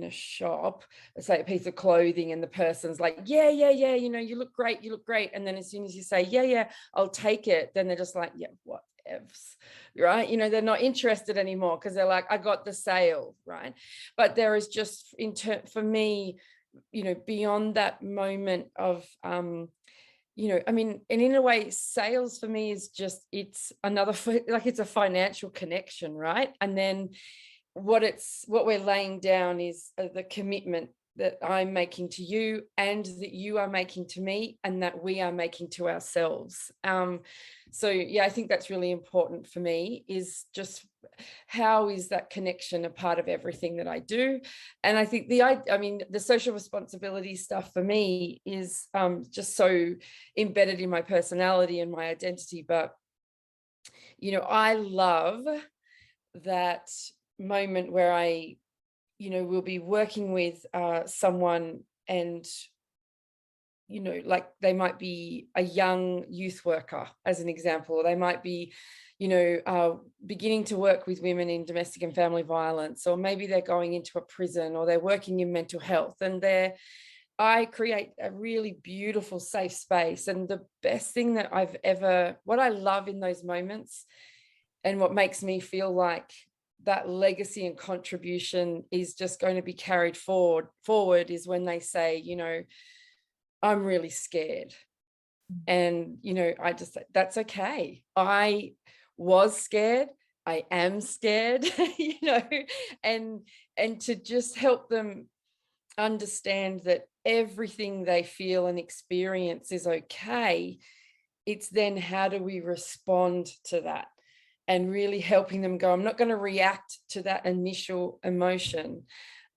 a shop, say a piece of clothing, and the person's like, yeah, you know, you look great. And then as soon as you say, yeah, I'll take it, then they're just like, yeah, what? Right, you know, they're not interested anymore because they're like, I got the sale, right? But there is just, for me, you know, beyond that moment of you know, I mean, and in a way, sales for me is just, it's another, like, it's a financial connection, right? And then what we're laying down is the commitment that I'm making to you and that you are making to me and that we are making to ourselves. So yeah, I think that's really important for me, is just how is that connection a part of everything that I do. And I think the social responsibility stuff for me is just so embedded in my personality and my identity. But, you know, I love that moment where I, you know, we'll be working with someone and, you know, like they might be a young youth worker, as an example, or they might be, you know, beginning to work with women in domestic and family violence, or maybe they're going into a prison, or they're working in mental health, and I create a really beautiful, safe space. And the best thing that what I love in those moments, and what makes me feel like that legacy and contribution is just going to be carried forward is when they say, you know, I'm really scared. And, you know, I just, that's okay. I was scared. I am scared, you know, and to just help them understand that everything they feel and experience is okay. It's then how do we respond to that, and really helping them go, I'm not going to react to that initial emotion.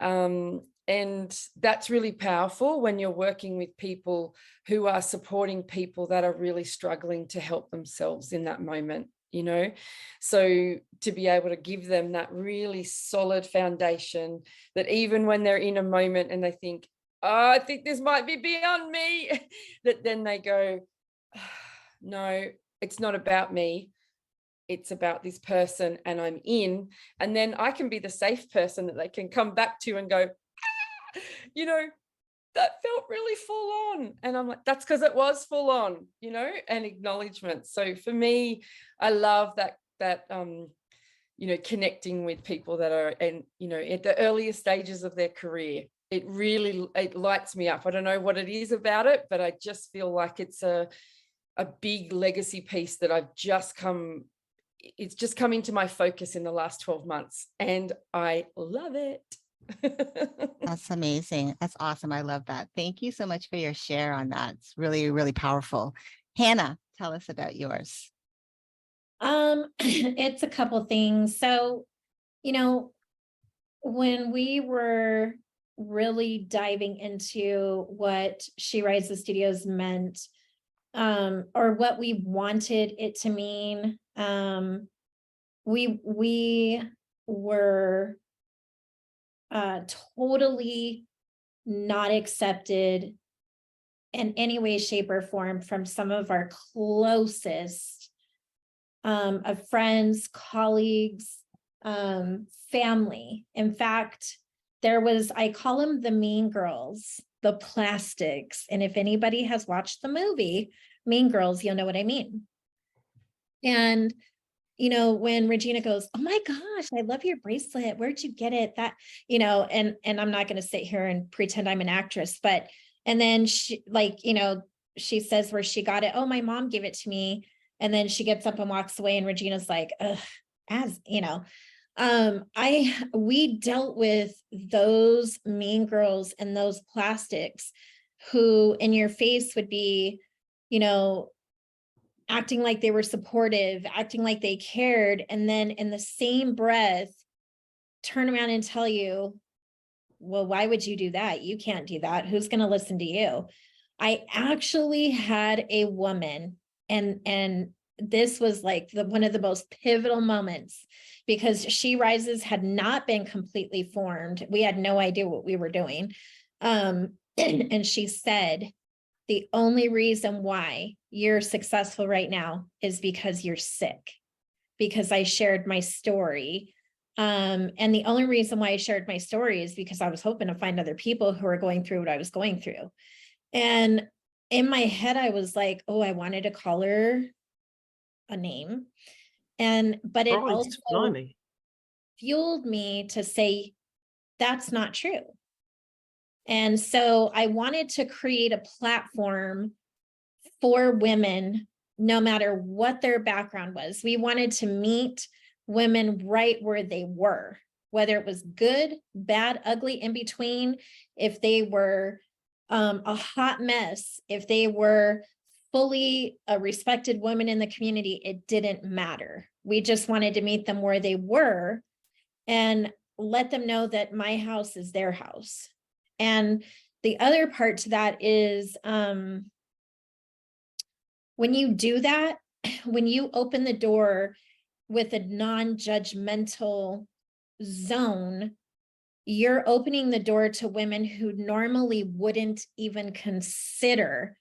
And that's really powerful when you're working with people who are supporting people that are really struggling to help themselves in that moment, you know. So to be able to give them that really solid foundation, that even when they're in a moment and they think, oh, I think this might be beyond me, that then they go, no, it's not about me. It's about this person, and I'm in. And then I can be the safe person that they can come back to and go, you know, that felt really full on. And I'm like, that's because it was full on, you know, and acknowledgement. So for me, I love that, you know, connecting with people that are, and, you know, at the earliest stages of their career. It really, it lights me up. I don't know what it is about it, but I just feel like it's a big legacy piece that it's just come into my focus in the last 12 months, and I love it. That's amazing. That's awesome. I love that. Thank you so much for your share on that. It's really, really powerful. Hannah, tell us about yours. It's a couple things. So, you know, when we were really diving into what She Rises Studios meant, or what we wanted it to mean, we were totally not accepted in any way, shape, or form from some of our closest of friends, colleagues, family. In fact, I call them the mean girls, the plastics. And if anybody has watched the movie Mean Girls, you'll know what I mean. And, you know, when Regina goes, oh my gosh, I love your bracelet. Where'd you get it? That, you know, and I'm not going to sit here and pretend I'm an actress, but, and then she, like, you know, she says where she got it. Oh, my mom gave it to me. And then she gets up and walks away, and Regina's like, ugh, as you know, we dealt with those mean girls and those plastics who in your face would be, you know, acting like they were supportive, acting like they cared, and then in the same breath, turn around and tell you, well, why would you do that? You can't do that. Who's going to listen to you? I actually had a woman, and this was like one of the most pivotal moments, because She Rises had not been completely formed. We had no idea what we were doing. And she said, the only reason why you're successful right now is because you're sick, because I shared my story. And the only reason why I shared my story is because I was hoping to find other people who are going through what I was going through. And in my head, I was like, oh, I wanted to call her a name. But it also fueled me to say, that's not true. And so I wanted to create a platform for women, no matter what their background was. We wanted to meet women right where they were, whether it was good, bad, ugly, in between, if they were a hot mess, if they were fully a respected woman in the community, it didn't matter. We just wanted to meet them where they were and let them know that my house is their house. And the other part to that is when you do that, when you open the door with a non-judgmental zone, you're opening the door to women who normally wouldn't even consider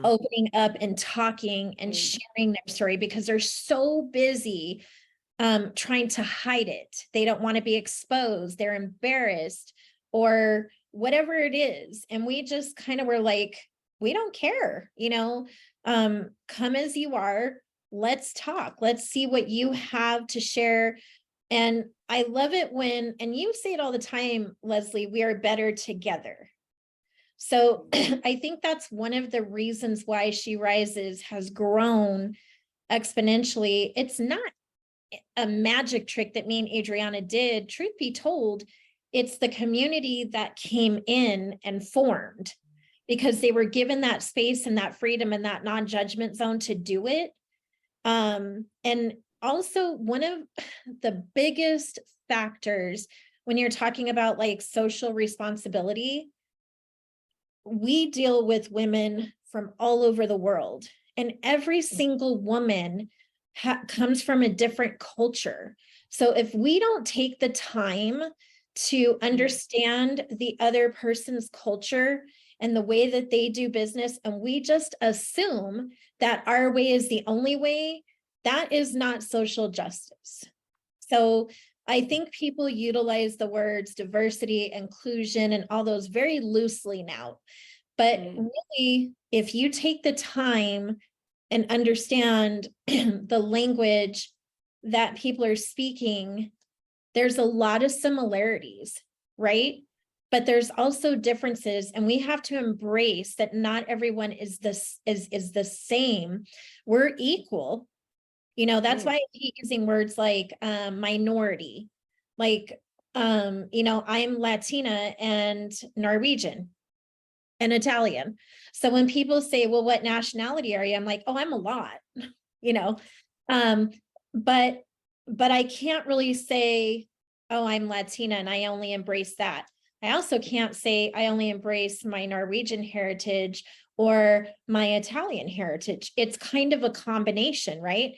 opening up and talking and sharing their story, because they're so busy trying to hide it. They don't want to be exposed. They're embarrassed or whatever it is. And we just kind of were like, we don't care, you know, come as you are. Let's talk. Let's see what you have to share. And I love it when, and you say it all the time, Leslie, we are better together. So I think that's one of the reasons why She Rises has grown exponentially. It's not a magic trick that me and Adriana did. Truth be told, it's the community that came in and formed because they were given that space and that freedom and that non-judgment zone to do it. And also one of the biggest factors when you're talking about like social responsibility, we deal with women from all over the world, and every single woman comes from a different culture. So if we don't take the time to understand the other person's culture and the way that they do business, and we just assume that our way is the only way, that is not social justice. So I think people utilize the words diversity, inclusion, and all those very loosely now. But really, if you take the time and understand the language that people are speaking, there's a lot of similarities, right? But there's also differences, and we have to embrace that not everyone is the same. We're equal. You know, that's why I hate using words like minority. Like, you know, I'm Latina and Norwegian and Italian. So when people say, well, what nationality are you? I'm like, oh, I'm a lot, you know, but I can't really say, oh, I'm Latina and I only embrace that. I also can't say I only embrace my Norwegian heritage or my Italian heritage. It's kind of a combination, right?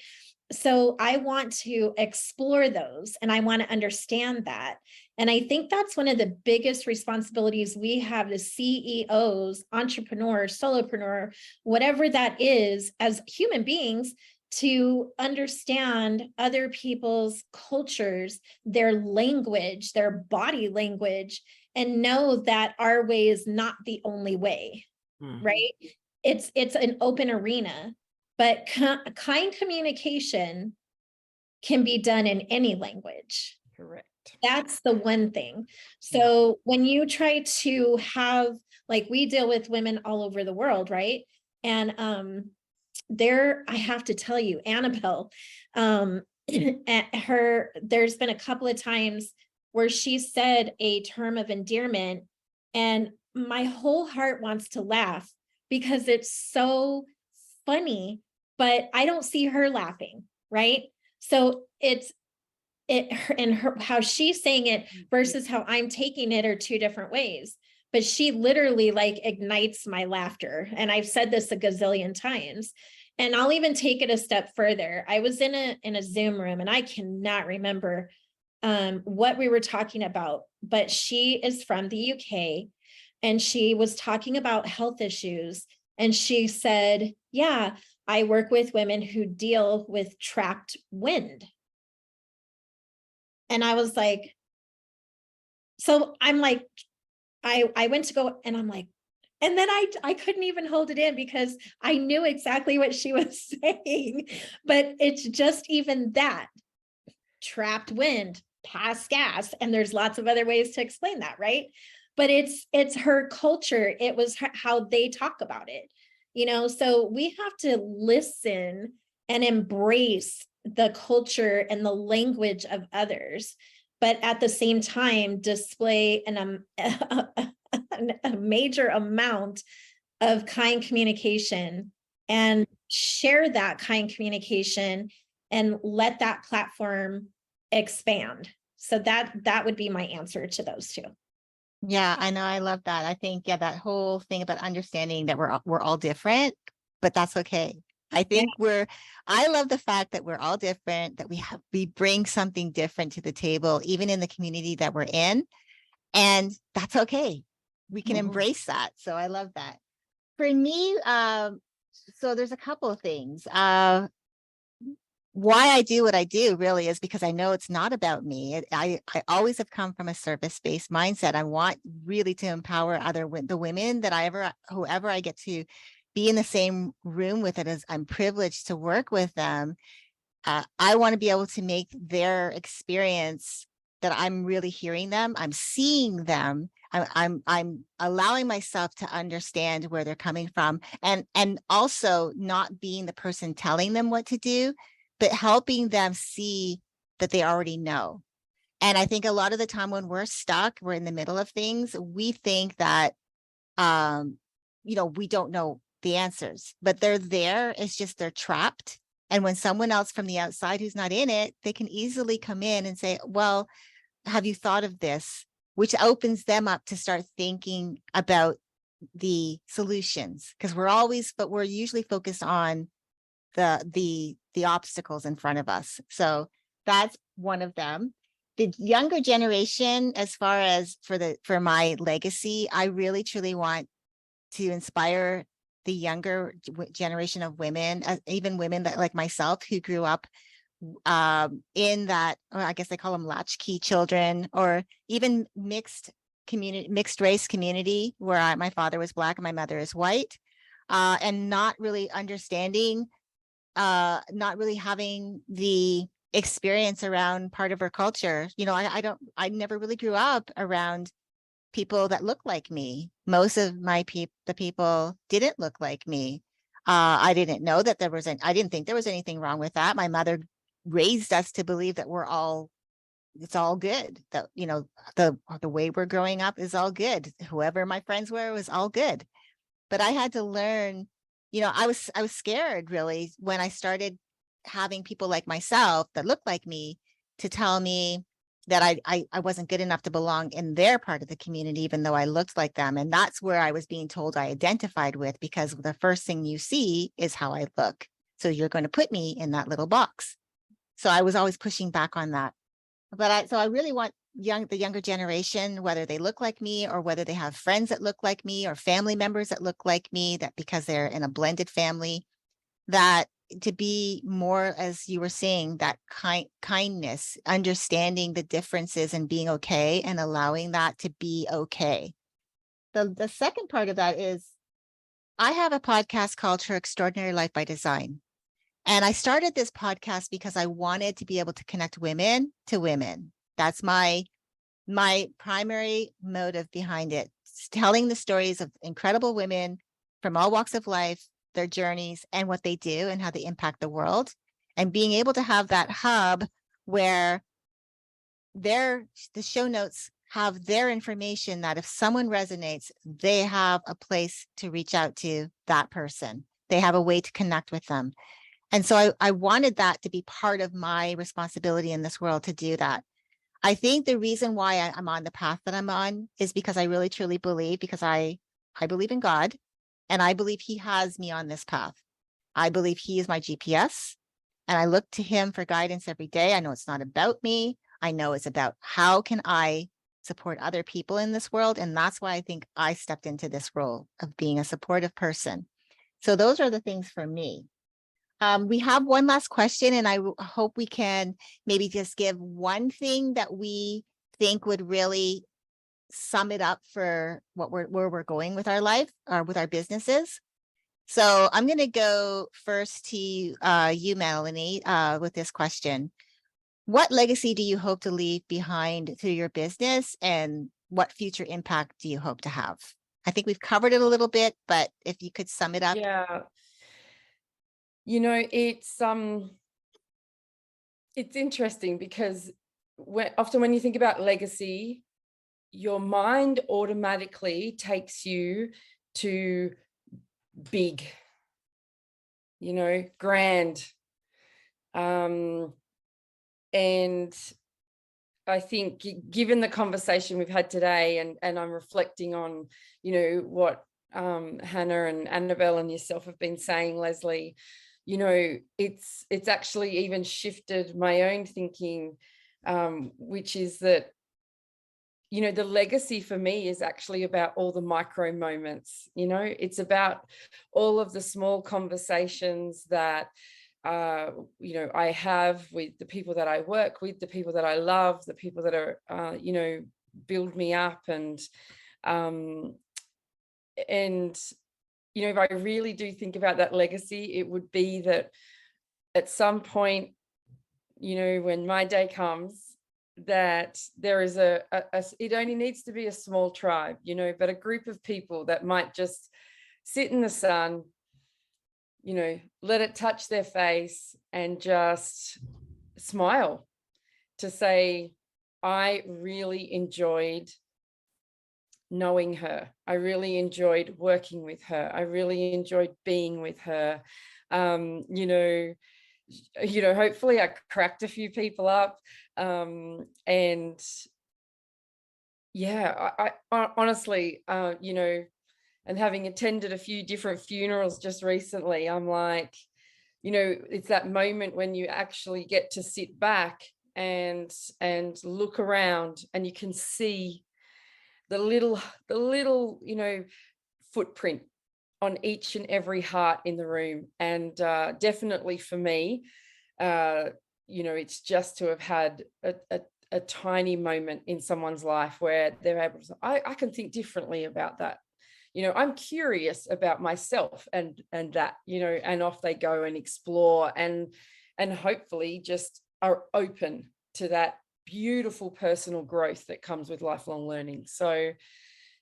So I want to explore those and I want to understand that. And I think that's one of the biggest responsibilities we have as CEOs, entrepreneurs, solopreneur, whatever that is, as human beings, to understand other people's cultures, their language, their body language, and know that our way is not the only way, right? It's an open arena. But kind communication can be done in any language. Correct. That's the one thing. So when you try to have, like we deal with women all over the world, right? And I have to tell you, Annabelle, there's been a couple of times where she said a term of endearment, and my whole heart wants to laugh because it's so funny, but I don't see her laughing, right? So how she's saying it versus how I'm taking it are two different ways. But she literally like ignites my laughter. And I've said this a gazillion times. And I'll even take it a step further. I was in a Zoom room and I cannot remember what we were talking about, but she is from the UK and she was talking about health issues. And she said, yeah, I work with women who deal with trapped wind. And I was like, so I'm like, I went to go and I'm like, and then I couldn't even hold it in because I knew exactly what she was saying, but it's just even that trapped wind, past gas. And there's lots of other ways to explain that, right? But it's her culture. It was how they talk about it, you know? So we have to listen and embrace the culture and the language of others, but at the same time, display a major amount of kind communication and share that kind communication and let that platform expand. So that would be my answer to those two. Yeah, I know. I love that. I think, yeah, that whole thing about understanding that we're all different, but that's okay. I think I love the fact that we're all different, that we bring something different to the table, even in the community that we're in. And that's okay. We can embrace that. So I love that. For me, so there's a couple of things. Why I do what I do really is because I know it's not about me. I always have come from a service-based mindset. I want really to empower the women that whoever I get to be in the same room with, it as I'm privileged to work with them. I want to be able to make their experience that I'm really hearing them, I'm seeing them, I'm allowing myself to understand where they're coming from, and also not being the person telling them what to do, but helping them see that they already know. And I think a lot of the time when we're stuck, we're in the middle of things, we think that we don't know the answers, but they're there. It's just they're trapped. And when someone else from the outside who's not in it, they can easily come in and say, well, have you thought of this? Which opens them up to start thinking about the solutions, because we're usually focused on the obstacles in front of us. So that's one of them. The younger generation, as far as for my legacy, I really truly want to inspire the younger generation of women, even women that like myself, who grew up in that, or I guess they call them latchkey children, or even mixed race community, where my father was Black and my mother is white, and not really understanding, not really having the experience around part of our culture. I never really grew up around people that look like me. Most of the people didn't look like me. I didn't know that I didn't think there was anything wrong with that. My mother raised us to believe that it's all good. That, the way we're growing up is all good. Whoever my friends were was all good. But I had to learn, I was scared really when I started having people like myself that looked like me to tell me that I wasn't good enough to belong in their part of the community, even though I looked like them. And that's where I was being told I identified with, because the first thing you see is how I look. So you're going to put me in that little box. So I was always pushing back on that. But I really want the younger generation, whether they look like me or whether they have friends that look like me or family members that look like me, that because they're in a blended family, that to be more, as you were saying, that kindness, understanding the differences and being okay and allowing that to be okay. The second part of that is I have a podcast called Her Extraordinary Life by Design. And I started this podcast because I wanted to be able to connect women to women. That's my primary motive behind it. It's telling the stories of incredible women from all walks of life, their journeys and what they do and how they impact the world, and being able to have that hub where the show notes have their information, that if someone resonates, they have a place to reach out to that person. They have a way to connect with them. And so I wanted that to be part of my responsibility in this world, to do that. I think the reason why I'm on the path that I'm on is because I really truly believe, because I believe in God, and I believe he has me on this path. I believe he is my GPS, and I look to him for guidance every day. I know it's not about me. I know it's about how can I support other people in this world. And that's why I think I stepped into this role of being a supportive person. So those are the things for me. We have one last question, and I hope we can maybe just give one thing that we think would really sum it up for where we're going with our life or with our businesses. So I'm going to go first to you, Melanie, with this question. What legacy do you hope to leave behind through your business, and what future impact do you hope to have? I think we've covered it a little bit, but if you could sum it up. Yeah. It's interesting because often when you think about legacy, your mind automatically takes you to big, grand. And I think given the conversation we've had today, and I'm reflecting on, what Hannah and Annabelle and yourself have been saying, Leslie, it's actually even shifted my own thinking, which is that, the legacy for me is actually about all the micro moments. It's about all of the small conversations that I have with the people that I work with, the people that I love, the people that are build me up, and if I really do think about that legacy, it would be that at some point, when my day comes, that there is it only needs to be a small tribe, you know, but a group of people that might just sit in the sun, you know, let it touch their face and just smile to say, I really enjoyed knowing her. I really enjoyed working with her. I really enjoyed being with her. You know, hopefully I cracked a few people up. And yeah, I honestly, you know, and having attended a few different funerals just recently, I'm like, you know, it's that moment when you actually get to sit back and look around, and you can see the little, you know, footprint on each and every heart in the room. And definitely for me, you know, it's just to have had a tiny moment in someone's life where they're able to, I can think differently about that. You know, I'm curious about myself and that, you know, and off they go and explore and hopefully just are open to that beautiful personal growth that comes with lifelong learning. So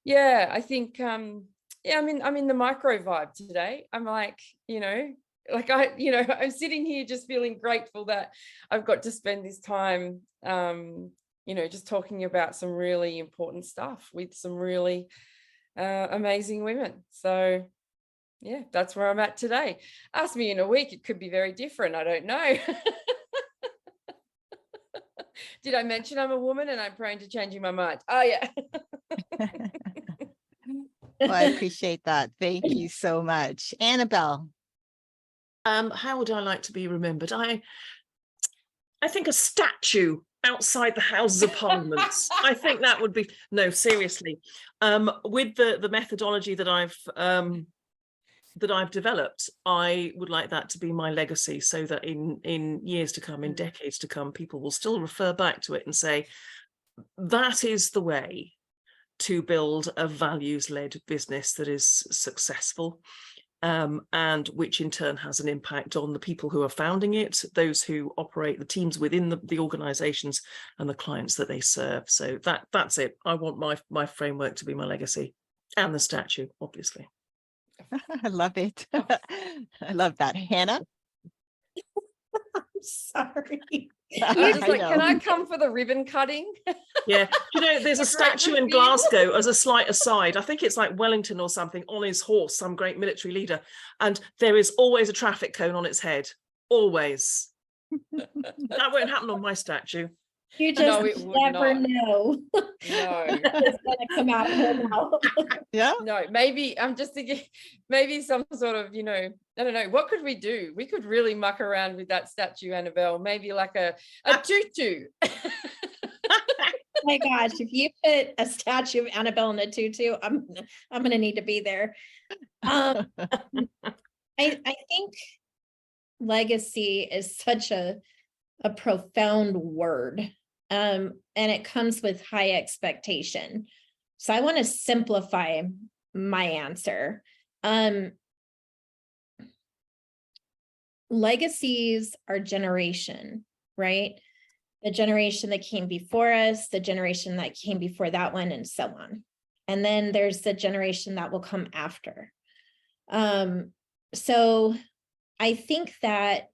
yeah, I think yeah, I'm in the micro vibe today. I'm like, you know, like I'm sitting here just feeling grateful that I've got to spend this time you know, just talking about some really important stuff with some really amazing women. So yeah, that's where I'm at today. Ask me in a week, it could be very different. I don't know. Did I mention I'm a woman and I'm prone to changing my mind? Oh yeah. Well, I appreciate that. Thank you so much. Annabelle. How would I like to be remembered? I think a statue outside the Houses of Parliament. I think that would be, no, seriously. With the methodology that I've developed, I would like that to be my legacy, so that in years to come, in decades to come, people will still refer back to it and say, that is the way to build a values-led business that is successful, and which in turn has an impact on the people who are founding it, those who operate, the teams within the organizations, and the clients that they serve. So that's it. I want my framework to be my legacy, and the statue, obviously. I love it. I love that. Hannah? I'm sorry. It's like, can I come for the ribbon cutting? Yeah, you know, there's a statue in Glasgow, as a slight aside, I think it's like Wellington or something, on his horse, some great military leader, and there is always a traffic cone on its head, always. That won't happen on my statue. You just never know. No. It's gonna come out of her mouth. Yeah. No, maybe I'm just thinking, maybe some sort of, you know, I don't know, what could we do? We could really muck around with that statue, Annabelle. Maybe like a tutu. Oh my gosh, if you put a statue of Annabelle in a tutu, I'm gonna need to be there. I think legacy is such a profound word. And it comes with high expectation. So I want to simplify my answer. Legacies are generation, right? The generation that came before us, the generation that came before that one, and so on. And then there's the generation that will come after. So I think that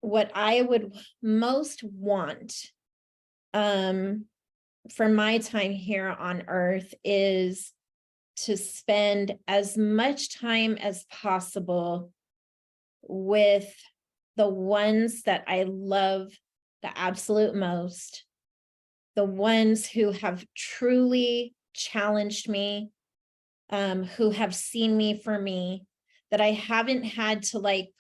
what I would most want for my time here on earth is to spend as much time as possible with the ones that I love the absolute most, the ones who have truly challenged me, who have seen me for me, that I haven't had to like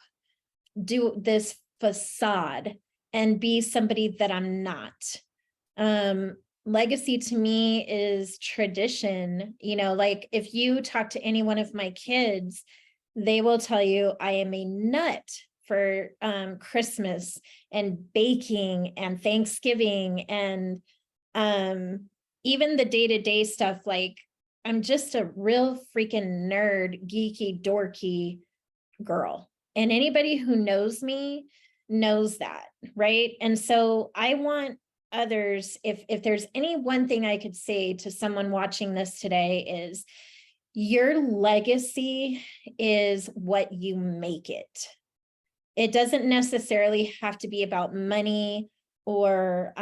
do this facade and be somebody that I'm not. Legacy to me is tradition. You know, like if you talk to any one of my kids, they will tell you I am a nut for Christmas and baking and Thanksgiving and even the day-to-day stuff. Like I'm just a real freaking nerd, geeky, dorky girl. And anybody who knows me knows that, right? And so I want others, if there's any one thing I could say to someone watching this today, is your legacy is what you make it. It doesn't necessarily have to be about money or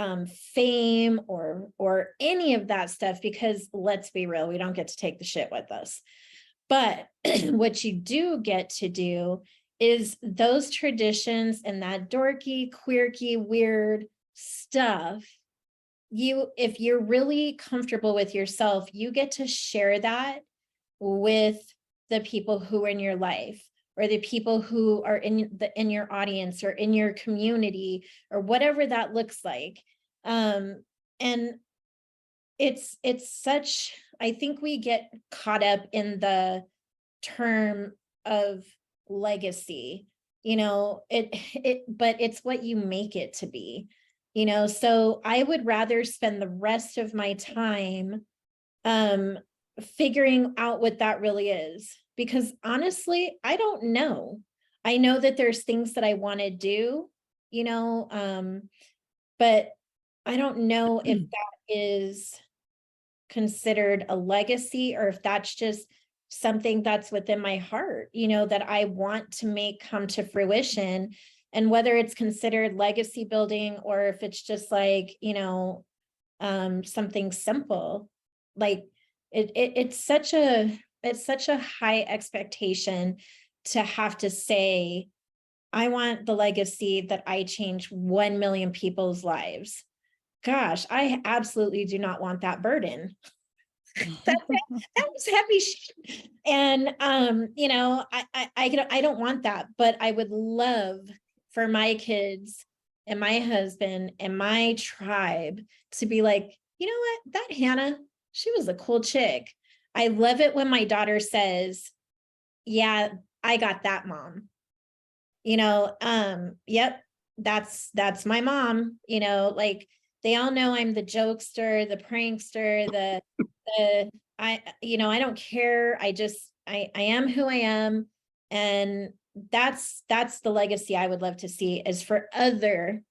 fame or any of that stuff, because let's be real, we don't get to take the shit with us. But what you do get to do is those traditions and that dorky, quirky, weird stuff, if you're really comfortable with yourself, you get to share that with the people who are in your life, or the people who are in your audience, or in your community, or whatever that looks like. And it's such, I think we get caught up in the term of legacy, but it's what you make it to be, so I would rather spend the rest of my time figuring out what that really is, because honestly, I don't know. I know that there's things that I want to do, but I don't know if that is considered a legacy, or if that's just something that's within my heart, that I want to make come to fruition. And whether it's considered legacy building, or if it's just like, something simple, like it's such a high expectation to have to say, I want the legacy that I change 1 million people's lives. Gosh, I absolutely do not want that burden. that was heavy shit. And I don't want that, but I would love for my kids and my husband and my tribe to be like, you know what, that Hannah, she was a cool chick. I love it when my daughter says, yeah, I got that, mom. Yep, that's my mom. Like, they all know I'm the jokester, the prankster, I don't care. I am who I am. And that's the legacy I would love to see, is for other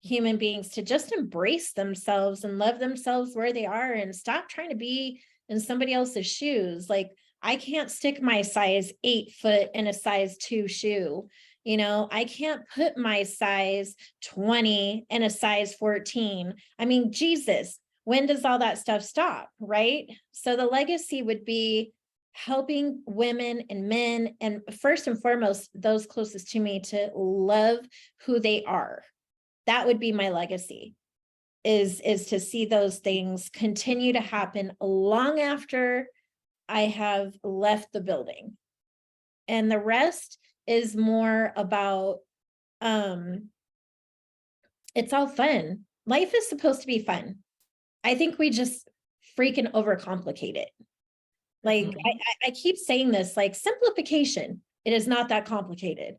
human beings to just embrace themselves and love themselves where they are, and stop trying to be in somebody else's shoes. Like, I can't stick my size 8 foot in a size 2 shoe. I can't put my size 20 in a size 14. I mean, Jesus, when does all that stuff stop, right? So the legacy would be helping women and men, and first and foremost, those closest to me, to love who they are. That would be my legacy, is to see those things continue to happen long after I have left the building. And the rest is more about, it's all fun. Life is supposed to be fun. I think we just freaking overcomplicate it. Like, I keep saying this, like, simplification, it is not that complicated.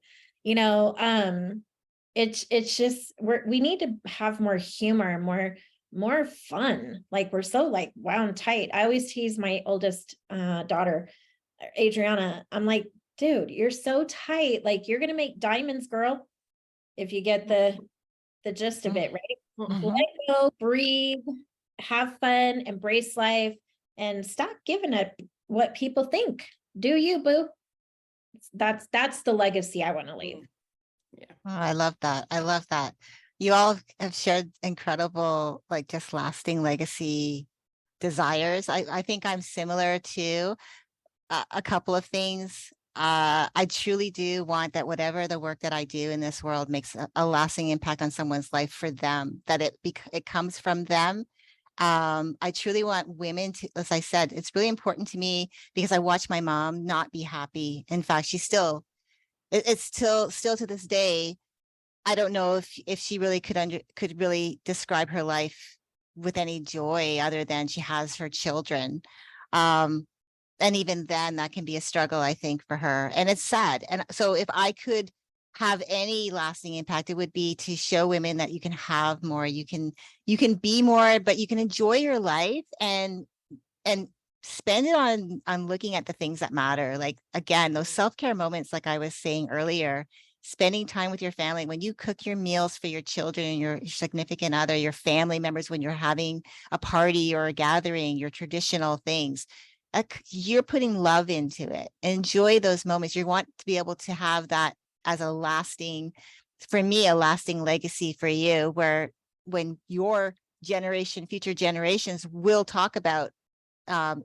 It's just, we need to have more humor, more fun. Like, we're so like wound tight. I always tease my oldest daughter, Adriana. I'm like, dude, you're so tight. Like, you're gonna make diamonds, girl, if you get the gist of it, right? Let go, breathe, have fun, embrace life, and stop giving up what people think. Do you, boo? That's the legacy I want to leave. Yeah. Oh, I love that. I love that. You all have shared incredible, like, just lasting legacy desires. I think I'm similar to a couple of things. I truly do want that whatever the work that I do in this world makes a lasting impact on someone's life, for them, that it comes from them. I truly want women to, as I said, it's really important to me, because I watched my mom not be happy. In fact, she's still, it's still to this day, I don't know if she really could really describe her life with any joy, other than she has her children. And even then, that can be a struggle, I think, for her. And it's sad. And so if I could have any lasting impact, it would be to show women that you can have more, you can be more, but you can enjoy your life and spend it on looking at the things that matter. Like, again, those self-care moments, like I was saying earlier, spending time with your family, when you cook your meals for your children and your significant other, your family members, when you're having a party or a gathering, your traditional things, you're putting love into it. Enjoy those moments. You want to be able to have that as a lasting, for me, a lasting legacy for you, where when your generation, future generations will talk about,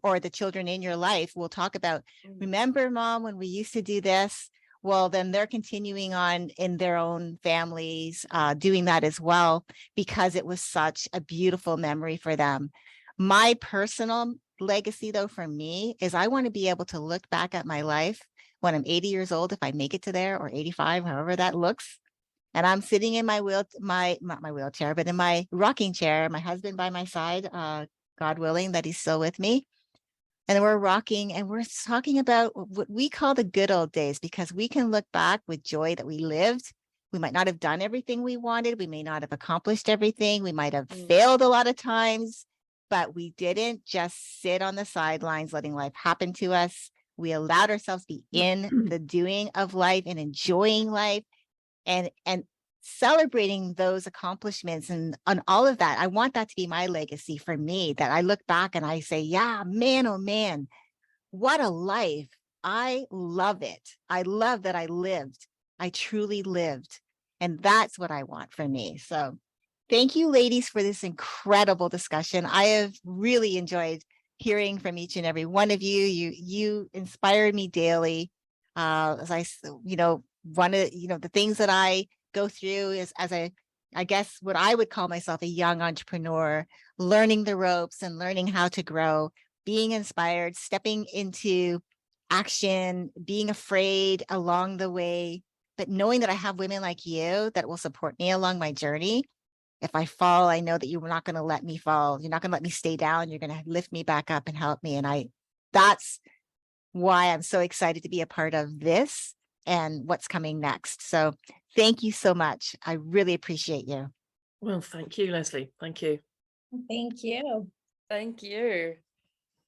or the children in your life will talk about, remember, Mom, when we used to do this? Well, then they're continuing on in their own families, doing that as well, because it was such a beautiful memory for them. My personal legacy, though, for me, is I want to be able to look back at my life when I'm 80 years old, if I make it to there, or 85, however that looks. And I'm sitting in my not my wheelchair, but in my rocking chair, my husband by my side, God willing that he's still with me. And we're rocking and we're talking about what we call the good old days, because we can look back with joy that we lived. We might not have done everything we wanted. We may not have accomplished everything. We might have failed a lot of times, but we didn't just sit on the sidelines letting life happen to us. We allowed ourselves to be in the doing of life and enjoying life and celebrating those accomplishments and on all of that. I want that to be my legacy for me, that I look back and I say, yeah, man, oh man, what a life. I love it. I love that I lived. I truly lived. And that's what I want for me. So thank you, ladies, for this incredible discussion. I have really enjoyed hearing from each and every one of you. You inspired me daily. As I, one of, the things that I go through is, as I guess what I would call myself, a young entrepreneur, learning the ropes and learning how to grow, being inspired, stepping into action, being afraid along the way, but knowing that I have women like you that will support me along my journey. If I fall, I know that you're not going to let me fall. You're not going to let me stay down. You're going to lift me back up and help me. And that's why I'm so excited to be a part of this and what's coming next. So thank you so much. I really appreciate you. Well, thank you, Leslie. Thank you. Thank you. Thank you.